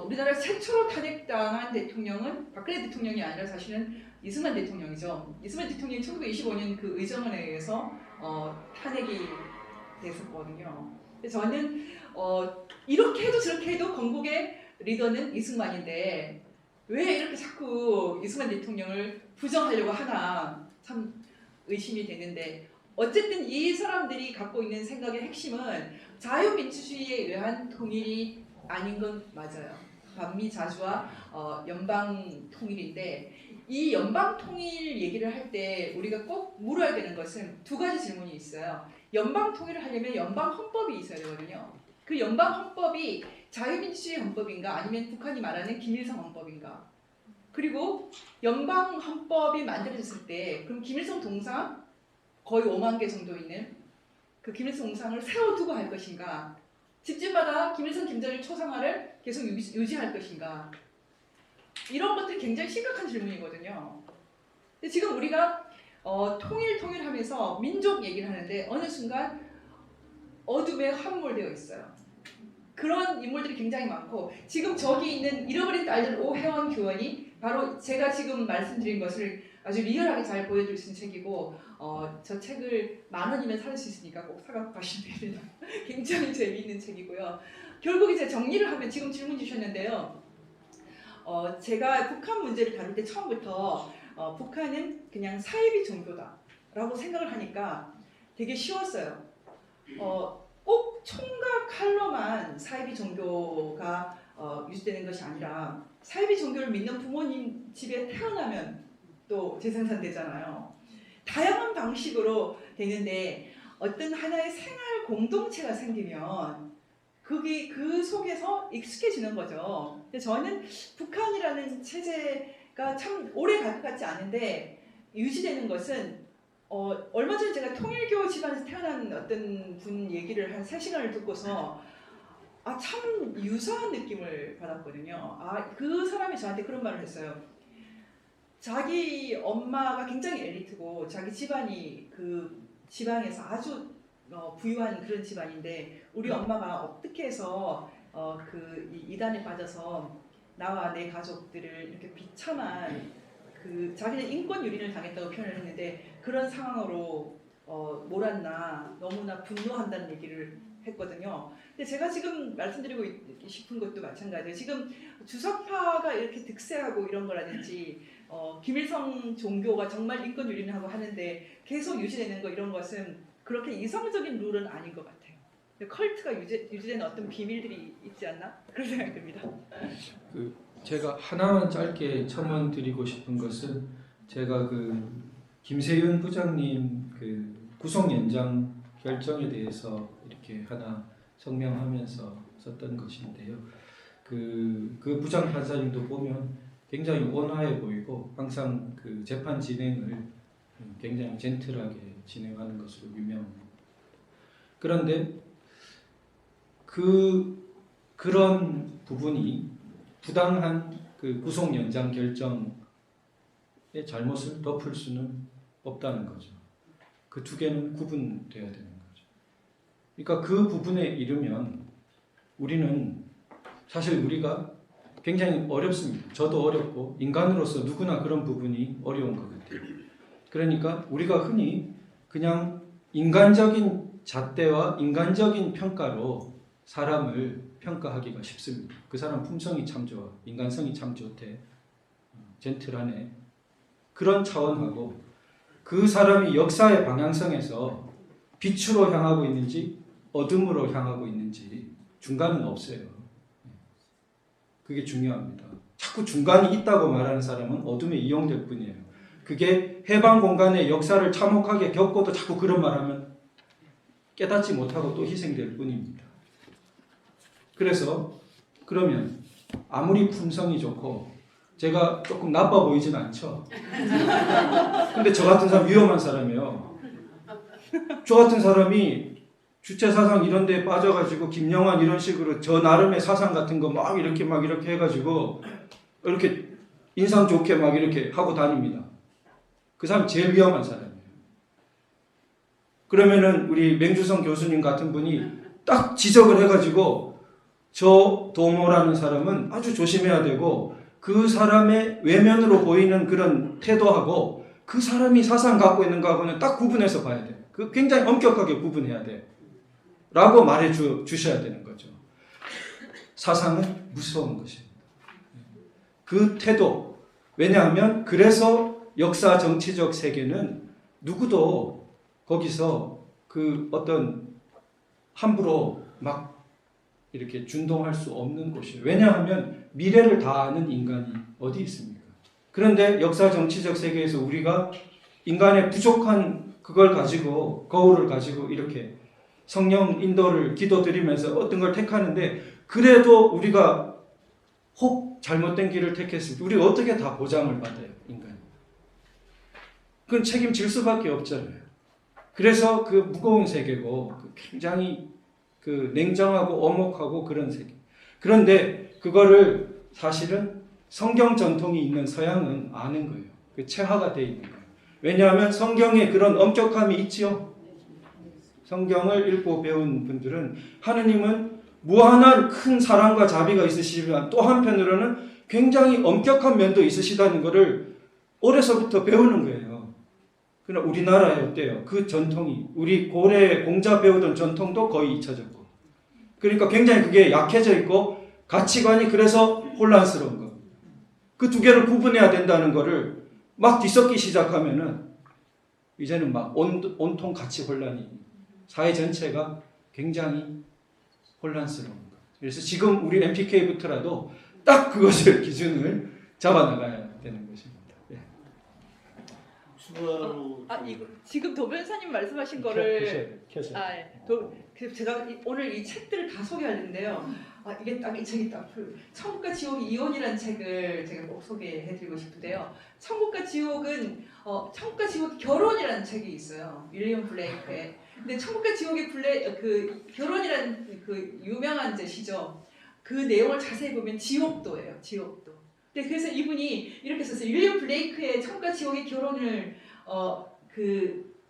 우리나라 최초로 탄핵당한 대통령은 박근혜 대통령이 아니라 사실은 이승만 대통령이죠. 이승만 대통령이 1925년 그 의정원에 의해서 탄핵이 됐었거든요. 그래서 저는 이렇게 해도 저렇게 해도 건국의 리더는 이승만인데 왜 이렇게 자꾸 이승만 대통령을 부정하려고 하나 참 의심이 되는데 어쨌든 이 사람들이 갖고 있는 생각의 핵심은 자유민주주의에 의한 통일이 아닌 건 맞아요. 반미자주와 연방 통일인데 이 연방 통일 얘기를 할 때 우리가 꼭 물어야 되는 것은 두 가지 질문이 있어요. 연방 통일을 하려면 연방 헌법이 있어야 되거든요. 그 연방 헌법이 자유민주주의 헌법인가 아니면 북한이 말하는 김일성 헌법인가? 그리고 연방 헌법이 만들어졌을 때 그럼 김일성 동상 거의 5만 개 정도 있는 그 김일성 동상을 세워두고 할 것인가? 집집마다 김일성, 김정일 초상화를 계속 유지할 것인가? 이런 것들이 굉장히 심각한 질문이거든요. 근데 지금 우리가 통일하면서 민족 얘기를 하는데 어느 순간 어둠에 함몰되어 있어요. 그런 인물들이 굉장히 많고 지금 저기 있는 잃어버린 딸들 오혜원 교원이 바로 제가 지금 말씀드린 것을 아주 리얼하게 잘 보여줄 수 있는 책이고 저 책을 10,000원이면 살 수 있으니까 꼭 사갖고 가시면 됩니다. 굉장히 재미있는 책이고요. 결국 이제 정리를 하면 지금 질문 주셨는데요. 제가 북한 문제를 다룰 때 처음부터 북한은 그냥 사이비 종교다라고 생각을 하니까 되게 쉬웠어요. 꼭 총과 칼로만 사이비 종교가 유지되는 것이 아니라 사이비 종교를 믿는 부모님 집에 태어나면 또 재생산되잖아요. 다양한 방식으로 되는데 어떤 하나의 생활 공동체가 생기면 그게 그 속에서 익숙해지는 거죠. 근데 저는 북한이라는 체제가 참 오래 갈 것 같지 않은데 유지되는 것은 얼마 전에 제가 통일교 집안에서 태어난 어떤 분 얘기를 한 3시간을 듣고서 참 유사한 느낌을 받았거든요. 그 사람이 저한테 그런 말을 했어요. 자기 엄마가 굉장히 엘리트고 자기 집안이 그 지방에서 아주 부유한 그런 집안인데 우리 엄마가 어떻게 해서 그 이단에 빠져서 나와 내 가족들을 이렇게 비참한 그 자기는 인권 유린을 당했다고 표현을 했는데 그런 상황으로 몰았나 너무나 분노한다는 얘기를 했거든요. 근데 제가 지금 말씀드리고 싶은 것도 마찬가지예요. 지금 주석파가 이렇게 득세하고 이런 거라든지 김일성 종교가 정말 인권 유린을 하고 하는데 계속 유지되는 거 이런 것은 그렇게 이성적인 룰은 아닌 것 같아요. 컬트가 유지되는 어떤 비밀들이 있지 않나? 그런 생각이 듭니다. 제가 하나만 짧게 첨언드리고 싶은 것은 제가 그 김세윤 부장님 그 구속 연장 결정에 대해서 이렇게 하나 성명하면서 썼던 것인데요. 그 부장 판사님도 보면 굉장히 온화해 보이고 항상 그 재판 진행을 굉장히 젠틀하게 진행하는 것으로 유명합니다. 그런데 그런 부분이 부당한 그 구속 연장 결정의 잘못을 덮을 수는 없다는 거죠. 그 두 개는 구분돼야 되는 거죠. 그러니까 그 부분에 이르면 우리는 사실 우리가 굉장히 어렵습니다. 저도 어렵고 인간으로서 누구나 그런 부분이 어려운 것 같아요. 그러니까 우리가 흔히 그냥 인간적인 잣대와 인간적인 평가로 사람을 평가하기가 쉽습니다. 그 사람 품성이 참 좋아, 인간성이 참 좋대, 젠틀하네, 그런 차원하고 그 사람이 역사의 방향성에서 빛으로 향하고 있는지 어둠으로 향하고 있는지 중간은 없어요. 그게 중요합니다. 자꾸 중간이 있다고 말하는 사람은 어둠에 이용될 뿐이에요. 그게 해방 공간의 역사를 참혹하게 겪고도 자꾸 그런 말하면 깨닫지 못하고 또 희생될 뿐입니다. 그래서 그러면 아무리 품성이 좋고 제가 조금 나빠 보이진 않죠. 근데 저 같은 사람 위험한 사람이에요. 저 같은 사람이 주체사상 이런 데에 빠져가지고 김영환 이런 식으로 저 나름의 사상 같은 거 막 이렇게 해가지고 이렇게 인상 좋게 막 이렇게 하고 다닙니다. 그 사람 제일 위험한 사람이에요. 그러면은 우리 맹주성 교수님 같은 분이 딱 지적을 해가지고 저 도모라는 사람은 아주 조심해야 되고 그 사람의 외면으로 보이는 그런 태도하고 그 사람이 사상 갖고 있는 거하고는 딱 구분해서 봐야 돼요. 그 굉장히 엄격하게 구분해야 돼요. 라고 말해 주셔야 되는 거죠. 사상은 무서운 것입니다. 그 태도. 왜냐하면 그래서 역사 정치적 세계는 누구도 거기서 그 어떤 함부로 막 이렇게 준동할 수 없는 곳이에요. 왜냐하면 미래를 다 아는 인간이 어디 있습니까? 그런데 역사 정치적 세계에서 우리가 인간의 부족한 그걸 가지고 거울을 가지고 이렇게 성령 인도를 기도드리면서 어떤 걸 택하는데 그래도 우리가 혹 잘못된 길을 택했을 때 우리가 어떻게 다 보장을 받아요, 인간이. 그건 책임질 수밖에 없잖아요. 그래서 그 무거운 세계고 굉장히 그 냉정하고 엄혹하고 그런 세계. 그런데 그거를 사실은 성경 전통이 있는 서양은 아는 거예요. 그 체화가 돼 있는 거예요. 왜냐하면 성경에 그런 엄격함이 있지요. 성경을 읽고 배운 분들은 하느님은 무한한 큰 사랑과 자비가 있으시지만 또 한편으로는 굉장히 엄격한 면도 있으시다는 것을 어려서부터 배우는 거예요. 그러나 우리나라에 어때요? 그 전통이 우리 고래 공자 배우던 전통도 거의 잊혀졌고 그러니까 굉장히 그게 약해져 있고 가치관이 그래서 혼란스러운 거. 그 두 개를 구분해야 된다는 거를 막 뒤섞기 시작하면은 이제는 막 온통 가치 혼란이 사회 전체가 굉장히 혼란스러운 거. 그래서 지금 우리 MPK부터라도 딱 그것을 기준을 잡아나가야 되는 것입니다. 예. 추가로 이거 지금 도 변호사님 말씀하신 거를 켜셔야 예. 그래서 제가 오늘 이 책들을 다 소개하는데요. 이게 딱 이 책이 딱 천국과 지옥의 이혼이라는 책을 제가 꼭 소개해드리고 싶은데요. 천국과 지옥은 천국과 지옥의 결혼이라는 책이 있어요. 윌리엄 블레이크의. 근데 천국과 지옥의 그 결혼이라는 그 유명한 이제 시죠. 그 내용을 자세히 보면 지옥도예요. 지옥도. 근데 그래서 이분이 이렇게 썼어요. 윌리엄 블레이크의 천국과 지옥의 결혼을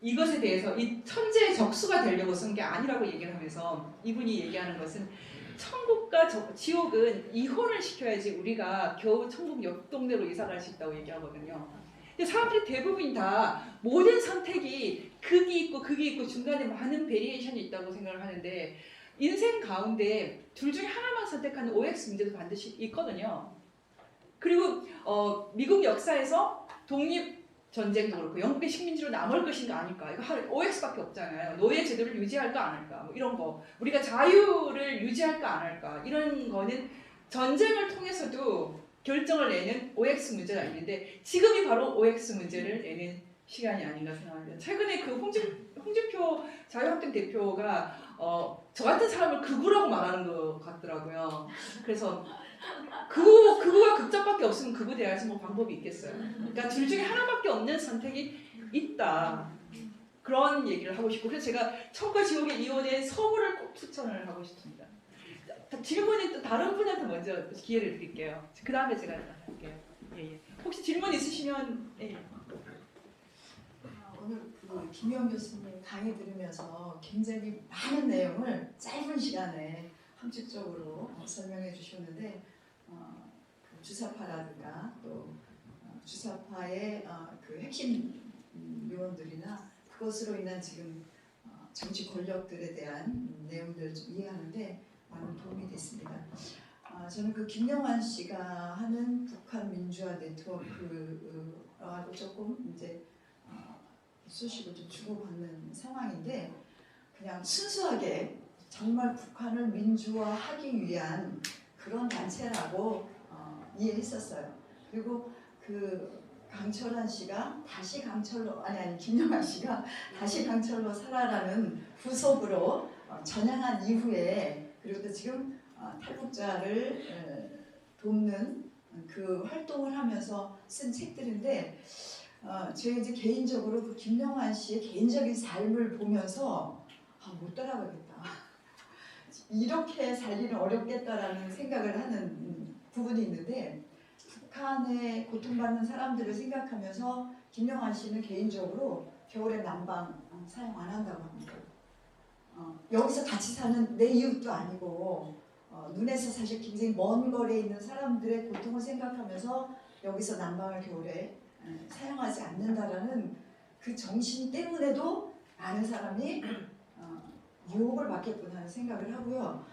이것에 대해서 이 천재의 적수가 되려고 쓴 게 아니라고 얘기를 하면서 이분이 얘기하는 것은 천국과 지옥은 이혼을 시켜야지 우리가 겨우 천국 옆 동네로 이사 갈 수 있다고 얘기하거든요. 근데 사람들이 대부분 다 모든 선택이 극이 있고 중간에 많은 베리에이션이 있다고 생각을 하는데 인생 가운데 둘 중에 하나만 선택하는 OX 문제도 반드시 있거든요. 그리고 미국 역사에서 독립전쟁도 그렇고 영국의 식민지로 남을 것인가 아닐까 이거 OX밖에 없잖아요. 노예 제도를 유지할까 안 할까 뭐 이런 거 우리가 자유를 유지할까 안 할까 이런 거는 전쟁을 통해서도 결정을 내는 OX 문제가 있는데 지금이 바로 OX 문제를 내는 시간이 아닌가 생각합니다. 최근에 그 홍준표 자유한국당 대표가 저 같은 사람을 극우라고 말하는 것 같더라고요. 그래서 극우가 극적밖에 없으면 극우 돼야지 뭐 방법이 있겠어요. 그러니까 둘 중에 하나밖에 없는 선택이 있다. 그런 얘기를 하고 싶고 그래서 제가 천국과 지옥의 이혼의 서문을 꼭 추천을 하고 싶습니다. 질문이 또 다른 분한테 먼저 기회를 드릴게요. 그 다음에 제가 할게요. 예. 혹시 질문 있으시면 예. 오늘 그 김영 교수님 강의 들으면서 굉장히 많은 내용을 짧은 시간에 함축적으로 설명해 주셨는데 주사파라든가 또 주사파의 그 핵심 요원들이나 그것으로 인한 지금 정치 권력들에 대한 내용들을 좀 이해하는데 많은 도움이 됐습니다. 저는 그 김영환 씨가 하는 북한 민주화 네트워크하고 조금 이제 소식을 좀 주고받는 상황인데 그냥 순수하게 정말 북한을 민주화하기 위한 그런 단체라고 이해했었어요. 그리고 그 강철한 씨가 다시 강철로 아니 김영환 씨가 다시 강철로 살아라는 후속으로 전향한 이후에 그리고 또 지금 탈북자를 돕는 그 활동을 하면서 쓴 책들인데 제가 이제 개인적으로 그 김영환 씨의 개인적인 삶을 보면서 못 따라가겠다. 이렇게 살기는 어렵겠다라는 생각을 하는 부분이 있는데 북한에 고통받는 사람들을 생각하면서 김영환 씨는 개인적으로 겨울에 난방 사용 안 한다고 합니다. 여기서 같이 사는 내 이웃도 아니고 눈에서 사실 굉장히 먼 거리에 있는 사람들의 고통을 생각하면서 여기서 난방을 겨울에 사용하지 않는다라는 그 정신 때문에도 많은 사람이 유혹을 받겠구나 하는 생각을 하고요.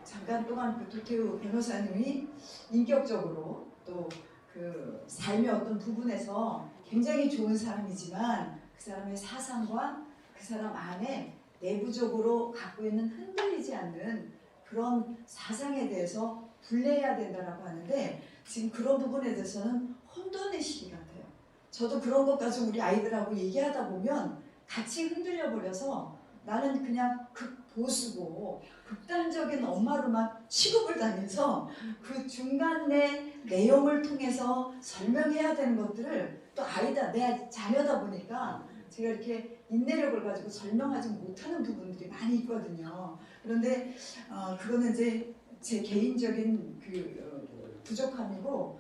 잠깐 동안 그 도태우 변호사님이 인격적으로 또 그 삶의 어떤 부분에서 굉장히 좋은 사람이지만 그 사람의 사상과 그 사람 안에 내부적으로 갖고 있는 흔들리지 않는 그런 사상에 대해서 분리해야 된다라고 하는데 지금 그런 부분에 대해서는 혼돈의 시기 같아요. 저도 그런 것까지 우리 아이들하고 얘기하다 보면 같이 흔들려 버려서 나는 그냥 극보수고 극단적인 엄마로만 취급을 당해서 그 중간에 내용을 통해서 설명해야 되는 것들을 또 아이다 내 자녀다 보니까 제가 이렇게 인내력을 가지고 설명하지 못하는 부분들이 많이 있거든요. 그런데 그거는 이제 제 개인적인 그 부족함이고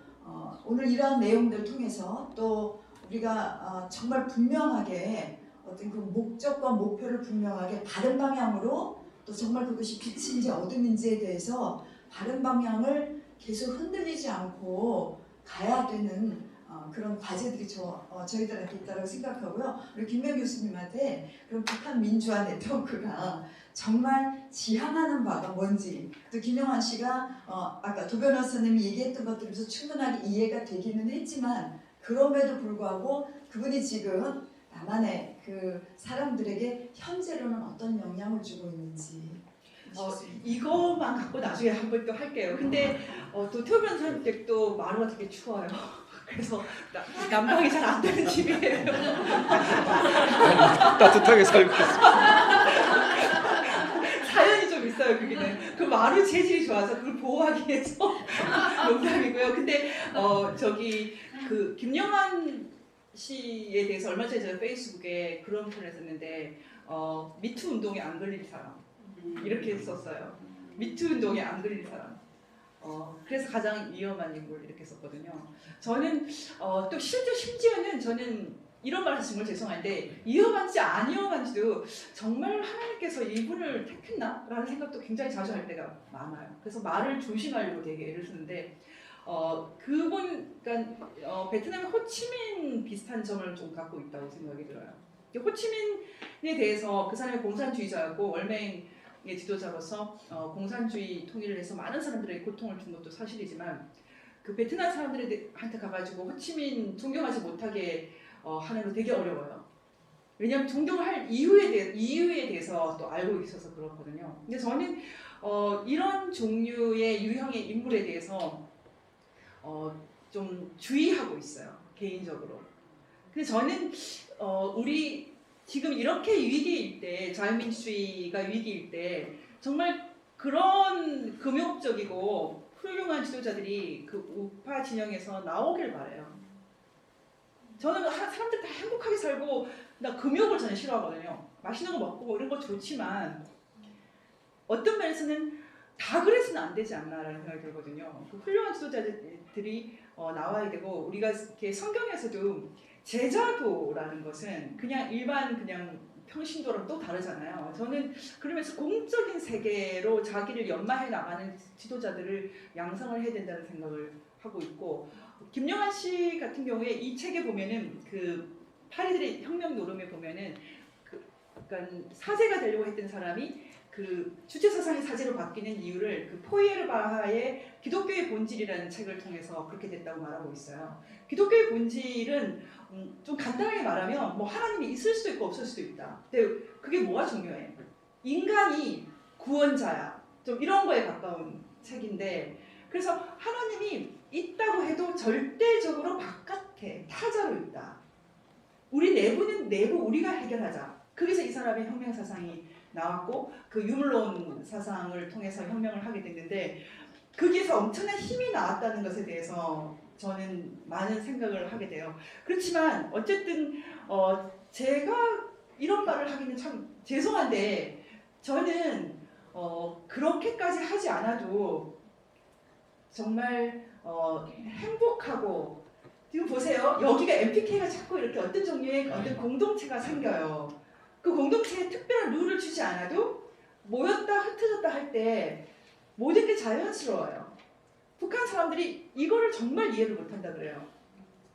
오늘 이러한 내용들을 통해서 또 우리가 정말 분명하게 어떤 그 목적과 목표를 분명하게 바른 방향으로 또 정말 그것이 빛인지 어둠인지에 대해서 바른 방향을 계속 흔들리지 않고 가야 되는 그런 과제들이 저희들한테 있다고 생각하고요. 우리 김명 교수님한테 그럼 북한 민주화 네트워크가 정말 지향하는 바가 뭔지 또 김영환 씨가 아까 도 변호사님이 얘기했던 것들에서 충분하게 이해가 되기는 했지만 그럼에도 불구하고 그분이 지금 남한의 그 사람들에게 현재로는 어떤 영향을 주고 있는지 이것만 갖고 나중에 한 번 또 할게요. 근데 도태우 변호사님 댁도 마루가 되게 추워요. 그래서 난방이 잘 안 되는 집이에요. 따뜻하게 살고 있습니다. 사연이 좀 있어요. 그게는 그 마루 재질이 좋아서 그걸 보호하기 위해서 농담이고요. 근데 저기 그 김영환 씨에 대해서 얼마 전에 제가 페이스북에 그런 표현을 썼는데 미투 운동에 안 걸릴 사람 이렇게 썼어요. 미투 운동에 안 걸릴 사람. 그래서 가장 위험한 인물 이렇게 썼거든요. 저는 또 심지어는 저는 이런 말 하시면 죄송한데 위험한지 안 위험한지도 정말 하나님께서 이분을 택했나? 라는 생각도 굉장히 자주 할 때가 많아요. 그래서 말을 조심하려고 되게 애를 쓰는데 그분 그러니까 베트남의 호치민 비슷한 점을 좀 갖고 있다고 생각이 들어요. 호치민에 대해서 그 사람이 공산주의자였고 월맹의 지도자로서 공산주의 통일을 해서 많은 사람들에게 고통을 준 것도 사실이지만 그 베트남 사람들한테 가가지고 호치민 존경하지 못하게 하는 거 되게 어려워요. 왜냐하면 존경할 이유에 대해서 또 알고 있어서 그렇거든요. 근데 저는 이런 종류의 유형의 인물에 대해서 좀 주의하고 있어요. 개인적으로. 근데 저는 우리 지금 이렇게 위기일 때 자유민주주의가 위기일 때 정말 그런 금욕적이고 훌륭한 지도자들이 그 우파 진영에서 나오길 바라요. 저는 사람들 다 행복하게 살고 나 금욕을 저는 싫어하거든요. 맛있는 거 먹고 이런 거 좋지만 어떤 면에서는 다 그래서는 안 되지 않나라는 생각이 들거든요. 그 훌륭한 지도자들이 나와야 되고 우리가 이렇게 성경에서도 제자도라는 것은 그냥 일반 그냥 평신도랑 또 다르잖아요. 저는 그러면서 공적인 세계로 자기를 연마해 나가는 지도자들을 양성을 해야 된다는 생각을 하고 있고, 김영한 씨 같은 경우에 이 책에 보면은 그 파리들의 혁명 노름에 보면은 그러니까 사제가 되려고 했던 사람이 그 주체 사상이 사제로 바뀌는 이유를 그 포이에르 바하의 기독교의 본질이라는 책을 통해서 그렇게 됐다고 말하고 있어요. 기독교의 본질은 좀 간단하게 말하면 뭐 하나님이 있을 수도 있고 없을 수도 있다. 근데 그게 뭐가 중요해? 인간이 구원자야. 좀 이런 거에 가까운 책인데, 그래서 하나님이 있다고 해도 절대적으로 바깥에 타자로 있다. 우리 내부는 내부 우리가 해결하자. 거기서 이 사람의 혁명 사상이 나왔고 그 유물론 사상을 통해서 혁명을 하게 됐는데, 거기에서 엄청난 힘이 나왔다는 것에 대해서 저는 많은 생각을 하게 돼요. 그렇지만 어쨌든 제가 이런 말을 하기는 참 죄송한데, 저는 그렇게까지 하지 않아도 정말 행복하고, 지금 보세요. 여기가 MPK가 자꾸 이렇게 어떤 종류의 어떤 공동체가 생겨요. 그 공동체에 특별한 룰을 주지 않아도 모였다 흩어졌다 할 때 모든 게 자연스러워요. 북한 사람들이 이거를 정말 이해를 못한다 그래요.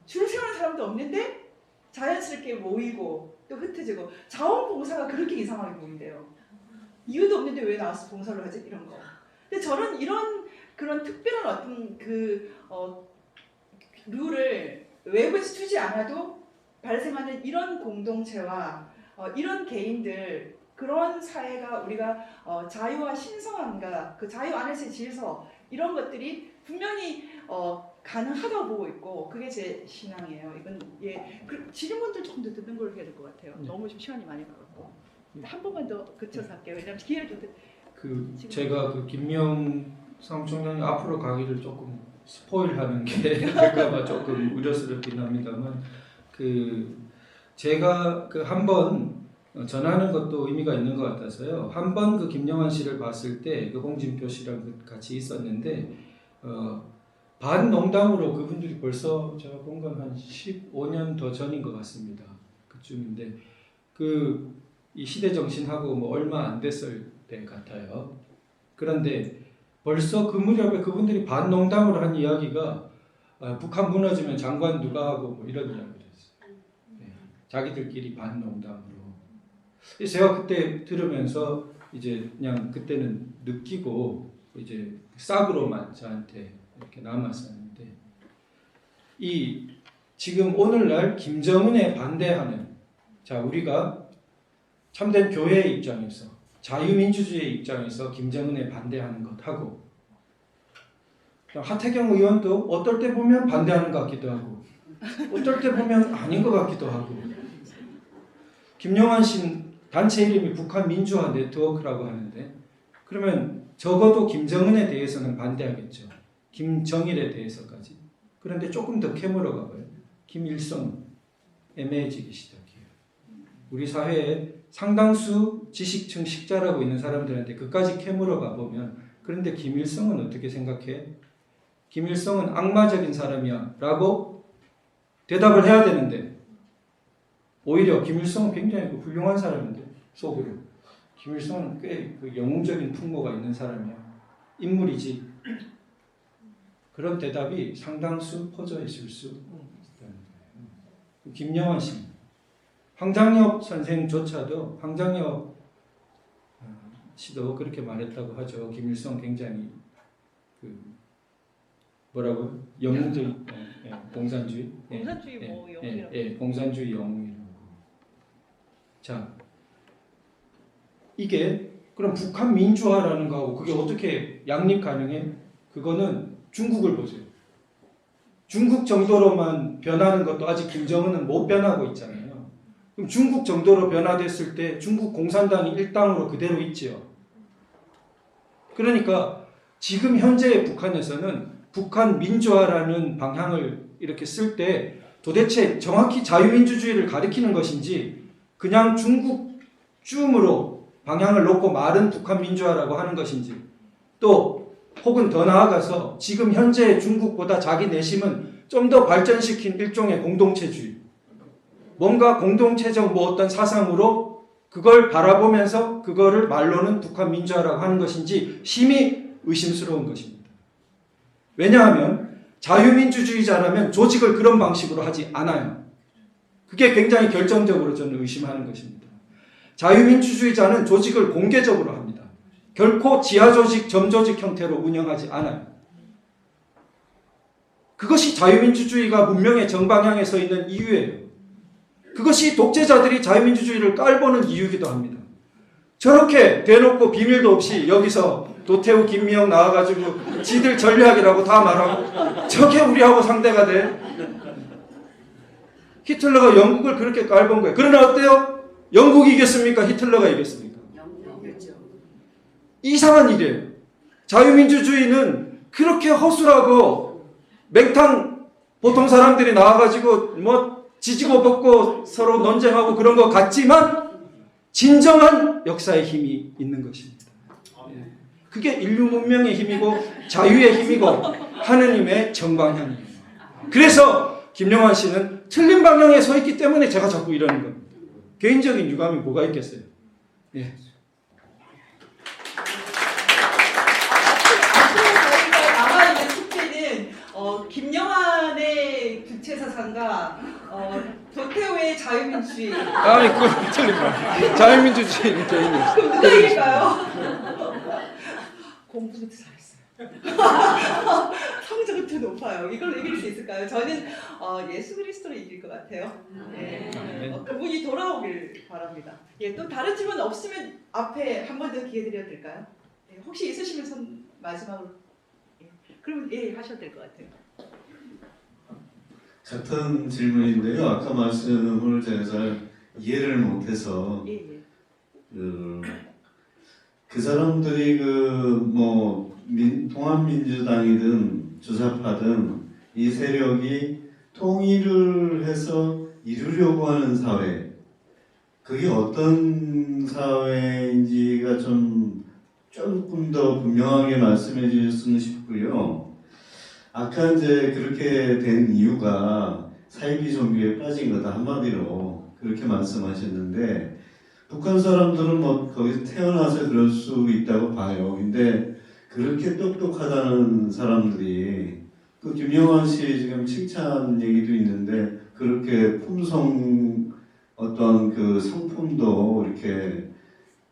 줄 세우는 사람도 없는데 자연스럽게 모이고 또 흩어지고, 자원봉사가 그렇게 이상하게 보인대요. 이유도 없는데 왜 나와서 봉사를 하지? 이런 거. 근데 저는 이런 그런 특별한 어떤 룰을 외부에서 주지 않아도 발생하는 이런 공동체와 이런 개인들, 그런 사회가 우리가 자유와 신성함과 그 자유 안에서의 질서, 이런 것들이 분명히 가능하다고 보고 있고, 그게 제 신앙이에요. 이건 질문들 조금 더 듣는 걸로 해야 될 것 같아요. 너무 좀 시간이 많이 가고. 한 번만 더 그쳐서 할게요. 왜냐하면 기회를 좀 제가 그 김명 사무총장이 앞으로 가기를 조금 스포일하는 게 될까봐 조금 우려스럽긴 합니다만, 제가 한 번 전하는 것도 의미가 있는 것 같아서요. 한 번 그 김영한 씨를 봤을 때 그 홍진표 씨랑 같이 있었는데, 반농담으로 그분들이 벌써 제가 본 건 한 15년 더 전인 것 같습니다. 그쯤인데 이 시대 정신하고 뭐 얼마 안 됐을 때 같아요. 그런데 벌써 그 무렵에 그분들이 반농담으로 한 이야기가 북한 무너지면 장관 누가 하고 뭐 이런 이야기를 했어요. 네. 자기들끼리 반농담으로. 제가 그때 들으면서 이제 그냥 그때는 느끼고 이제 싹으로만 저한테 이렇게 남았었는데, 지금 오늘날 김정은에 반대하는, 우리가 참된 교회의 입장에서, 자유민주주의의 입장에서 김정은에 반대하는 것하고, 하태경 의원도 어떨 때 보면 반대하는 것 같기도 하고 어떨 때 보면 아닌 것 같기도 하고, 김영한 씨는 단체 이름이 북한 민주화 네트워크라고 하는데, 그러면 적어도 김정은에 대해서는 반대하겠죠. 김정일에 대해서까지. 그런데 조금 더 캐물어 가봐요. 김일성 애매해지기 시작해요. 우리 사회에 상당수 지식층 식자라고 있는 사람들한테 그까지 캐물어 가보면, 그런데 김일성은 어떻게 생각해? 김일성은 악마적인 사람이야 라고 대답을 해야 되는데, 오히려 김일성은 굉장히 훌륭한 사람인데, 속으로 김일성은 꽤 영웅적인 풍모가 있는 사람이야, 인물이지. 그런 대답이 상당수 퍼져 있을 수 있다는 거예요. 김영한 씨, 황장엽 선생조차도, 황장엽 씨도 그렇게 말했다고 하죠. 김일성 굉장히 뭐라고요? 영웅주의, 공산주의, 공산주의 뭐 영웅이라고. 공산주의 영웅이라고. 자, 이게 그럼 북한 민주화라는 거하고 그게 어떻게 양립 가능해? 그거는 중국을 보세요. 중국 정도로만 변하는 것도 아직 김정은은 못 변하고 있잖아요. 그럼 중국 정도로 변화됐을 때 중국 공산당이 일당으로 그대로 있지요. 그러니까 지금 현재의 북한에서는 북한 민주화라는 방향을 이렇게 쓸 때 도대체 정확히 자유민주주의를 가리키는 것인지, 그냥 중국 쯤으로 방향을 놓고 말은 북한 민주화라고 하는 것인지, 또 혹은 더 나아가서 지금 현재 중국보다 자기 내심은 좀 더 발전시킨 일종의 공동체주의, 뭔가 공동체적 뭐 어떤 사상으로 그걸 바라보면서 그거를 말로는 북한 민주화라고 하는 것인지 심히 의심스러운 것입니다. 왜냐하면 자유민주주의자라면 조직을 그런 방식으로 하지 않아요. 그게 굉장히 결정적으로 저는 의심하는 것입니다. 자유민주주의자는 조직을 공개적으로 합니다. 결코 지하조직, 점조직 형태로 운영하지 않아요. 그것이 자유민주주의가 문명의 정방향에 서 있는 이유예요. 그것이 독재자들이 자유민주주의를 깔보는 이유이기도 합니다. 저렇게 대놓고 비밀도 없이 여기서 노태우, 김미영 나와가지고 지들 전략이라고 다 말하고 저게 우리하고 상대가 돼? 히틀러가 영국을 그렇게 깔본 거예요. 그러나 어때요? 영국이 이겼습니까? 히틀러가 이겼습니까? 이상한 일이에요. 자유민주주의는 그렇게 허술하고 맹탕 보통 사람들이 나와가지고 뭐 지지고 볶고 서로 논쟁하고 그런 것 같지만 진정한 역사의 힘이 있는 것입니다. 그게 인류 문명의 힘이고 자유의 힘이고 하느님의 정방향이에요. 그래서 김영환 씨는 틀린 방향에 서 있기 때문에 제가 자꾸 이러는 겁니다. 개인적인 유감이 뭐가 있겠어요? 예. 저희가 남아있는 숙제는 김영환의 주체사상과 도태우의 자유민주주의. 아니 그건 틀린 말. 자유민주주의는 개인이었어. 그럼 누가 이길까요? 공부부터 잘했어요. 성적부터 높아요. 이걸 이길 수 있을까요? 저는 예수 그리스도로 이길 것 같아요. 네. 그분이 돌아오길 바랍니다. 예, 또 다른 질문 없으면 앞에 한 번 더 기회 드려도 될까요? 예, 혹시 있으시면 손 마지막으로. 예. 그럼 예 하셔도 될 것 같아요. 같은 질문인데요. 아까 말씀을 제가 잘 이해를 못해서 예, 예. 그 사람들이 통합민주당이든 주사파든 이 세력이 통일을 해서 이루려고 하는 사회, 그게 어떤 사회인지가 조금 더 분명하게 말씀해 주셨으면 싶고요. 아까 이제 그렇게 된 이유가 사이비 종교에 빠진 거다 한마디로 그렇게 말씀하셨는데, 북한 사람들은 뭐 거기서 태어나서 그럴 수 있다고 봐요. 근데 그렇게 똑똑하다는 사람들이 그 김영환 씨 지금 칭찬 얘기도 있는데 그렇게 품성 어떤 그 성품도 이렇게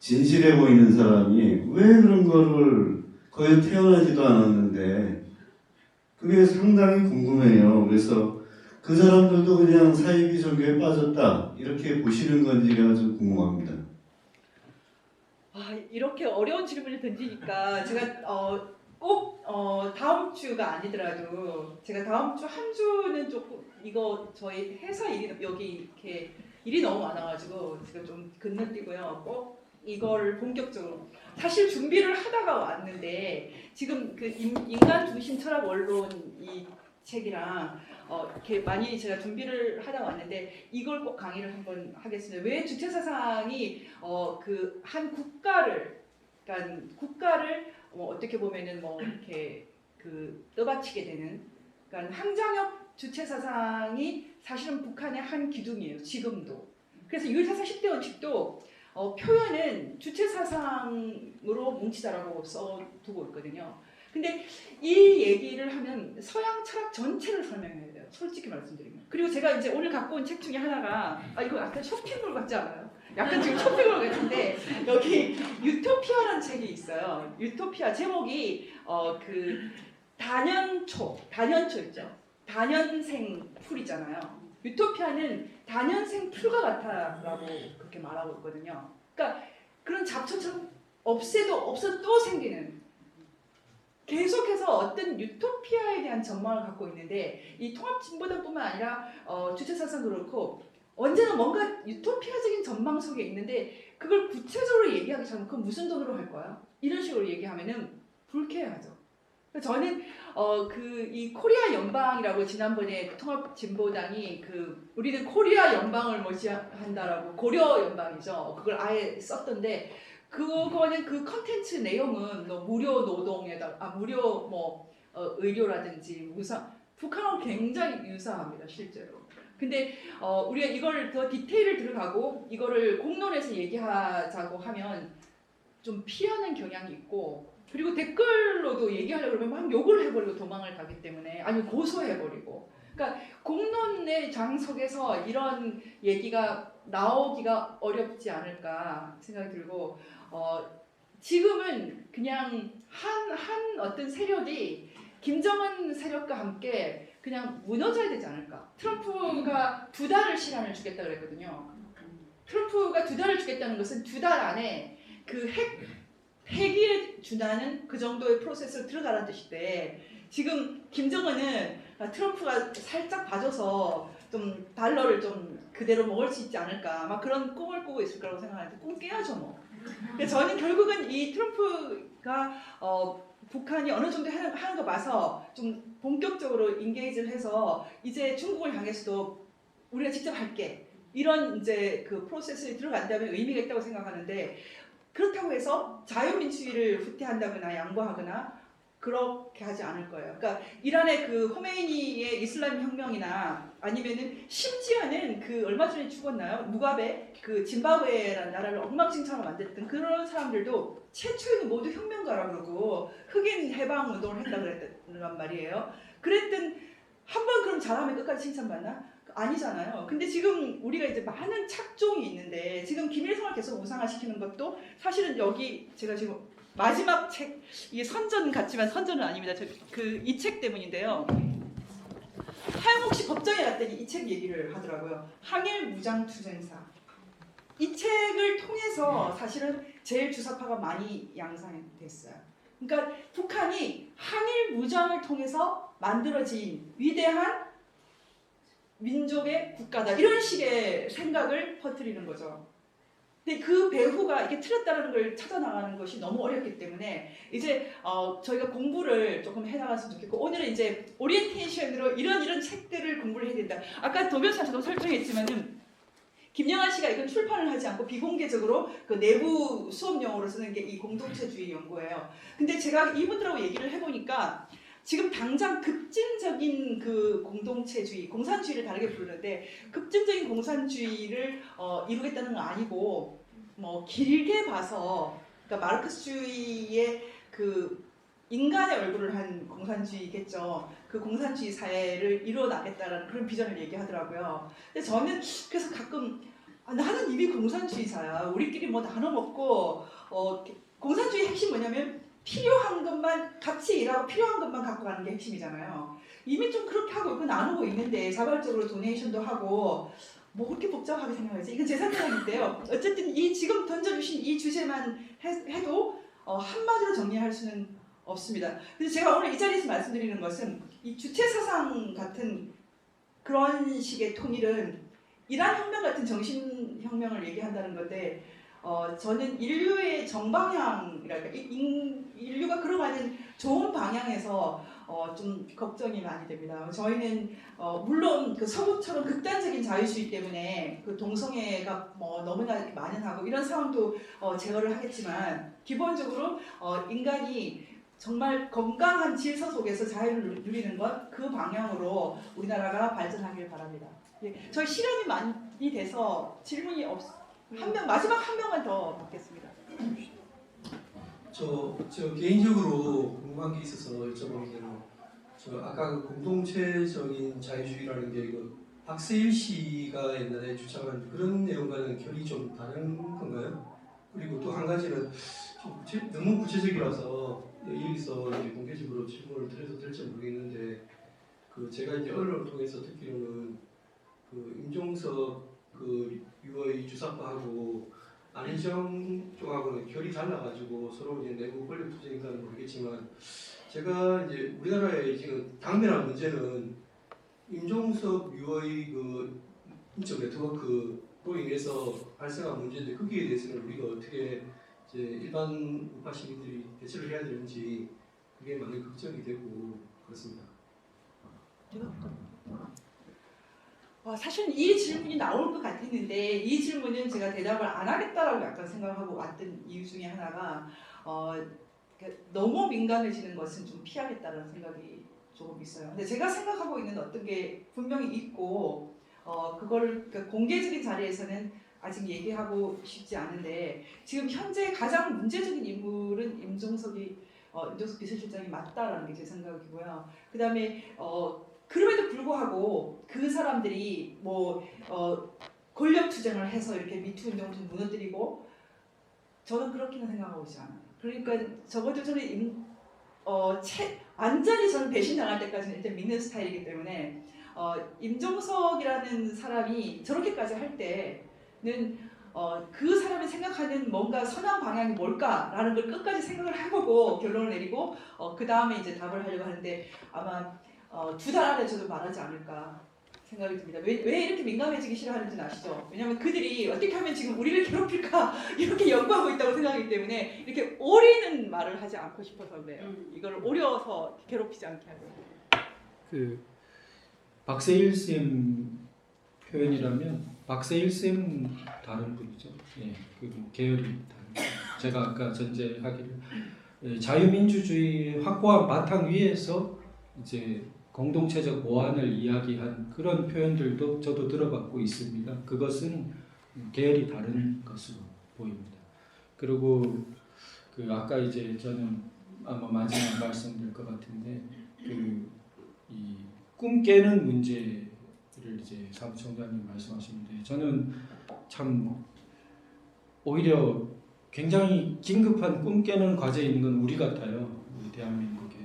진실해 보이는 사람이 왜 그런 거를 거의 태어나지도 않았는데 그게 상당히 궁금해요. 그래서 그 사람들도 그냥 사이비 종교에 빠졌다 이렇게 보시는 건지가 좀 궁금합니다. 이렇게 어려운 질문을 던지니까 제가 꼭 다음 주가 아니더라도 제가 다음 주 한 주는 조금 이거 저희 회사 일이 여기 이렇게 일이 너무 많아가지고 지금 좀 건너뛰고요. 꼭 이걸 본격적으로 사실 준비를 하다가 왔는데 지금 그 인간 중심 철학 원론 이 책이랑 이렇게 많이 제가 준비를 하다 왔는데 이걸 꼭 강의를 한번 하겠습니다. 왜 주체 사상이 그 한 국가를 그러니까 국가를 어떻게 보면은 뭐 이렇게 그 떠받치게 되는 그러니까 항장역 주체 사상이 사실은 북한의 한 기둥이에요. 지금도. 그래서 6.14 10대 원칙도 표현은 주체 사상으로 뭉치다라고 써두고 있거든요. 근데 이 얘기를 하면 서양 철학 전체를 설명해야 돼요. 솔직히 말씀드리면. 그리고 제가 이제 오늘 갖고 온 책 중에 하나가 이거 약간 쇼핑몰 같지 않아요? 약간 지금 쇼핑몰 같은데 여기 유토피아라는 책이 있어요. 유토피아 제목이 그 단연초 있죠. 단연생 풀이잖아요. 유토피아는 단연생 풀과 같다라고 그렇게 말하고 있거든요. 그러니까 그런 잡초처럼 없어도 또 생기는 계속해서 어떤 유토피아에 대한 전망을 갖고 있는데 이 통합진보당뿐만 아니라 주체사상 그렇고 언제나 뭔가 유토피아적인 전망 속에 있는데 그걸 구체적으로 얘기하기 전에 그건 무슨 돈으로 할 거야? 이런 식으로 얘기하면은 불쾌하죠. 저는 이 코리아 연방이라고 지난번에 통합진보당이 우리는 코리아 연방을 머지한다라고 고려 연방이죠. 그걸 아예 썼던데 그거는 그 컨텐츠 내용은 무료 노동에다 무료 의료라든지 북한하고 굉장히 유사합니다 실제로. 근데 우리가 이걸 더 디테일을 들어가고 이거를 공론에서 얘기하자고 하면 좀 피하는 경향이 있고, 그리고 댓글로도 얘기하려고 그러면 막 욕을 해버리고 도망을 가기 때문에, 아니면 고소해버리고. 그러니까 공론의 장석에서 이런 얘기가 나오기가 어렵지 않을까 생각이 들고, 지금은 그냥 한 어떤 세력이 김정은 세력과 함께 그냥 무너져야 되지 않을까. 트럼프가 2달을 시간을 주겠다 그랬거든요. 트럼프가 2달을 주겠다는 것은 2달 안에 그 핵에 준하는 그 정도의 프로세스로 들어가라는 뜻인데, 지금 김정은은 트럼프가 살짝 봐줘서 좀 달러를 좀 그대로 먹을 수 있지 않을까, 막 그런 꿈을 꾸고 있을 거라고 생각하는데 꿈 깨야죠 뭐. 그래서 저는 결국은 이 트럼프가 북한이 어느 정도 하는 거 봐서 좀 본격적으로 인게이지를 해서 이제 중국을 향해서도 우리가 직접 할게, 이런 이제 그 프로세스에 들어간다면 의미가 있다고 생각하는데, 그렇다고 해서 자유민주주의를 후퇴한다거나 양보하거나 그렇게 하지 않을 거예요. 그러니까 이란의 그 호메이니의 이슬람 혁명이나 아니면은 심지어는 그 얼마 전에 죽었나요? 무가베, 그 짐바브웨라는 나라를 엉망진창으로 만들었던 그런 사람들도 최초에는 모두 혁명가라 그러고 흑인 해방 운동을 했다 그랬단 말이에요. 그랬던, 한번 그럼 잘하면 끝까지 칭찬받나? 아니잖아요. 근데 지금 우리가 이제 많은 착종이 있는데, 지금 김일성을 계속 우상화시키는 것도 사실은 여기 제가 지금 마지막 책, 이게 선전 같지만 선전은 아닙니다. 이 책 때문인데요. 하영옥 씨 법정에 갔더니 이 책 얘기를 하더라고요. 항일 무장투쟁사. 이 책을 통해서 사실은 제일 주사파가 많이 양상됐어요. 그러니까 북한이 항일 무장을 통해서 만들어진 위대한 민족의 국가다, 이런 식의 생각을 퍼뜨리는 거죠. 근데 그 배후가 이게 틀렸다는 걸 찾아나가는 것이 너무 어렵기 때문에 이제 저희가 공부를 조금 해나갔으면 좋겠고, 오늘은 이제 오리엔테이션으로 이런 책들을 공부를 해야 된다. 아까 도변사처럼 설명했지만은 김영한 씨가 이건 출판을 하지 않고 비공개적으로 그 내부 수업용으로 쓰는 게 이 공동체주의 연구예요. 근데 제가 이분들하고 얘기를 해보니까 지금 당장 급진적인 그 공동체주의, 공산주의를 다르게 부르는데, 급진적인 공산주의를 이루겠다는 건 아니고, 뭐 길게 봐서, 그러니까 마르크스주의의 그 인간의 얼굴을 한 공산주의겠죠. 그 공산주의 사회를 이루어나겠다라는 그런 비전을 얘기하더라고요. 근데 저는 그래서 가끔 나는 이미 공산주의자야. 우리끼리 뭐 나눠 먹고, 공산주의 핵심 뭐냐면 필요한 것만 같이 일하고 필요한 것만 갖고 가는 게 핵심이잖아요. 이미 좀 그렇게 하고 있고 나누고 있는데, 자발적으로 도네이션도 하고 뭐 그렇게 복잡하게 생각하지? 이건 제 생각인데요. 어쨌든 이 지금 던져주신 이 주제만 해도 한마디로 정리할 수는 없습니다. 그래서 제가 오늘 이 자리에서 말씀드리는 것은 이 주체사상 같은 그런 식의 통일은 이란 혁명 같은 정신혁명을 얘기한다는 건데, 저는 인류의 정방향이랄까, 인류가 걸어가는 좋은 방향에서 좀 걱정이 많이 됩니다. 저희는 물론 그 서구처럼 극단적인 자유주의 때문에 그 동성애가 뭐 너무나 만연하고 이런 상황도 제거를 하겠지만, 기본적으로 인간이 정말 건강한 질서 속에서 자유를 누리는 것, 그 방향으로 우리나라가 발전하길 바랍니다. 예, 저희 시간이 많이 돼서 질문이 마지막 한 명만 더 받겠습니다. 저 개인적으로 궁금한 게 있어서 여쭤보는데요. 저 아까 그 공동체적인 자유주의라는 게 이거 박세일 씨가 옛날에 주장한 그런 내용과는 결이 좀 다른 건가요? 그리고 또 한 가지는 좀 너무 구체적이라서 여기서 이제 공개적으로 질문을 드려도 될지 모르겠는데, 그 제가 이제 언론을 통해서 듣기로는 그 임종석 그 UOA 주사파하고 안희정 쪽하고는 결이 달라가지고 서로 이제 내부 권력 투쟁인가는 모르겠지만, 제가 이제 우리나라의 지금 당면한 문제는 임종석 UOA 그 인적 네트워크로 인해서 발생한 문제인데, 거기에 대해서는 우리가 어떻게 이제 일반 우파 시민들이 대처를 해야 되는지 그게 많이 걱정이 되고 그렇습니다. 사실은 이 질문이 나올 것 같았는데, 이 질문은 제가 대답을 안 하겠다라고 약간 생각하고 왔던 이유 중에 하나가 너무 민감해지는 것은 좀 피하겠다는 생각이 조금 있어요. 근데 제가 생각하고 있는 어떤 게 분명히 있고, 그거를 그러니까 공개적인 자리에서는 아직 얘기하고 싶지 않은데 지금 현재 가장 문제적인 인물은 임종석 비서실장이 맞다라는 게 제 생각이고요. 그다음에 그럼에도 불구하고 그 사람들이 권력 투쟁을 해서 이렇게 미투 운동을 좀 무너뜨리고 저는 그렇게는 생각하고 있지 않아요. 그러니까 적어도 저는 완전히 저는 배신당할 때까지는 일단 믿는 스타일이기 때문에 임종석이라는 사람이 저렇게까지 할 때는 그 사람이 생각하는 뭔가 선한 방향이 뭘까라는 걸 끝까지 생각을 해보고 결론을 내리고 그 다음에 이제 답을 하려고 하는데 아마 2달 안에 저도 말하지 않을까 생각이 듭니다. 왜 이렇게 민감해지기 싫어하는지는 아시죠? 왜냐하면 그들이 어떻게 하면 지금 우리를 괴롭힐까 이렇게 연구하고 있다고 생각하기 때문에 이렇게 오리는 말을 하지 않고 싶어서 그래요. 이걸 오려서 괴롭히지 않게 하려고. 박세일 쌤 표현이라면 박세일 쌤 다른 분이죠. 예, 그 계열이 다른. 제가 아까 전제하기를 자유민주주의 확고한 바탕 위에서 이제 공동체적 보안을 이야기한 그런 표현들도 저도 들어봤고 있습니다. 그것은 계열이 다른 것으로 보입니다. 그리고 아까 이제 저는 아마 마지막 말씀드릴 것 같은데 이 꿈 깨는 문제를 이제 사무총장님 말씀하시는데 저는 참 오히려 굉장히 긴급한 꿈 깨는 과제에 있는 건 우리 같아요. 우리 대한민국에.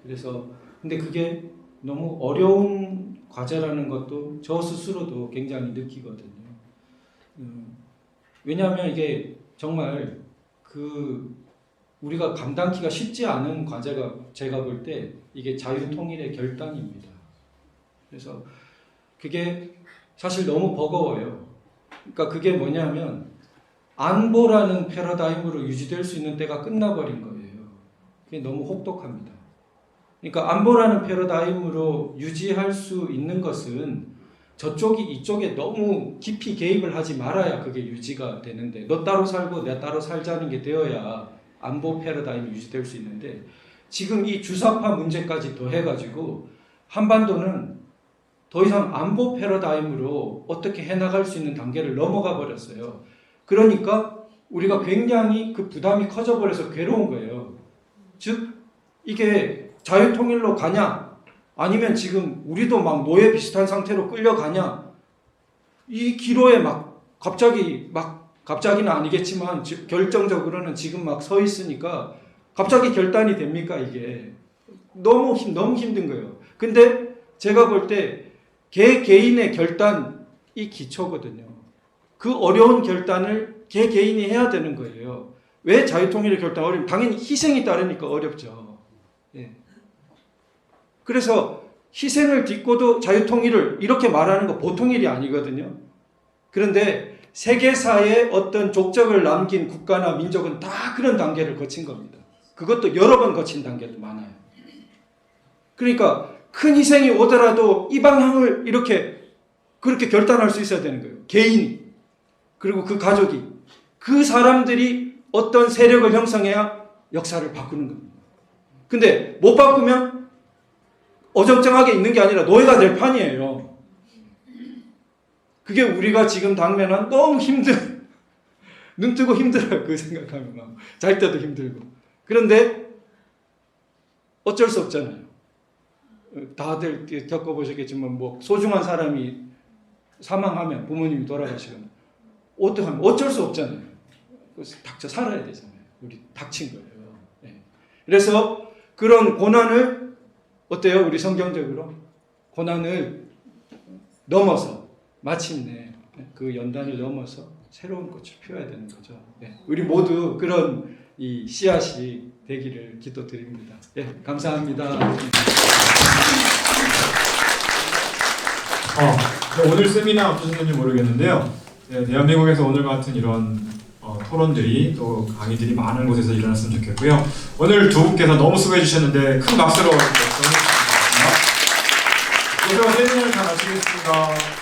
그래서 근데 그게 너무 어려운 과제라는 것도 저 스스로도 굉장히 느끼거든요. 왜냐하면 이게 정말 우리가 감당키가 쉽지 않은 과제가 제가 볼 때 이게 자유통일의 결단입니다. 그래서 그게 사실 너무 버거워요. 그러니까 그게 뭐냐면 안보라는 패러다임으로 유지될 수 있는 때가 끝나버린 거예요. 그게 너무 혹독합니다. 그러니까 안보라는 패러다임으로 유지할 수 있는 것은 저쪽이 이쪽에 너무 깊이 개입을 하지 말아야 그게 유지가 되는데 너 따로 살고 내가 따로 살자는 게 되어야 안보 패러다임이 유지될 수 있는데 지금 이 주사파 문제까지 더해가지고 한반도는 더 이상 안보 패러다임으로 어떻게 해나갈 수 있는 단계를 넘어가 버렸어요. 그러니까 우리가 굉장히 그 부담이 커져버려서 괴로운 거예요. 즉 이게 자유통일로 가냐 아니면 지금 우리도 막 노예 비슷한 상태로 끌려가냐 이 기로에 갑자기는 아니겠지만 결정적으로는 지금 막 서 있으니까 갑자기 결단이 됩니까 이게 너무 힘든 거예요. 근데 제가 볼 때 개인의 결단이 기초거든요. 그 어려운 결단을 개인이 해야 되는 거예요. 왜 자유통일의 결단 어려우면 당연히 희생이 따르니까 어렵죠. 예. 그래서 희생을 딛고도 자유통일을 이렇게 말하는 거 보통 일이 아니거든요. 그런데 세계사에 어떤 족적을 남긴 국가나 민족은 다 그런 단계를 거친 겁니다. 그것도 여러 번 거친 단계도 많아요. 그러니까 큰 희생이 오더라도 이 방향을 그렇게 결단할 수 있어야 되는 거예요. 개인이. 그리고 그 가족이. 그 사람들이 어떤 세력을 형성해야 역사를 바꾸는 겁니다. 근데 못 바꾸면 어정쩡하게 있는 게 아니라 노예가 될 판이에요. 그게 우리가 지금 당면한 너무 눈 뜨고 힘들어요. 그 생각하면. 잘 때도 힘들고. 그런데 어쩔 수 없잖아요. 다들 겪어보셨겠지만 소중한 사람이 사망하면 부모님이 돌아가시거나 어떡하면 어쩔 수 없잖아요. 닥쳐 살아야 되잖아요. 우리 닥친 거예요. 네. 그래서 그런 고난을 어때요? 우리 성경적으로 고난을 넘어서 마침내 그 연단을 넘어서 새로운 꽃을 피워야 되는 거죠. 네. 우리 모두 그런 이 씨앗이 되기를 기도드립니다. 네, 감사합니다. 오늘 세미나 어떠셨는지 모르겠는데요. 네, 대한민국에서 오늘 같은 이런 토론들이 또 강의들이 많은 곳에서 일어났으면 좋겠고요. 오늘 두 분께서 너무 수고해 주셨는데 큰 박수로 보내주시기 바랍니다. 그래서 세미나를 다 마치겠습니다.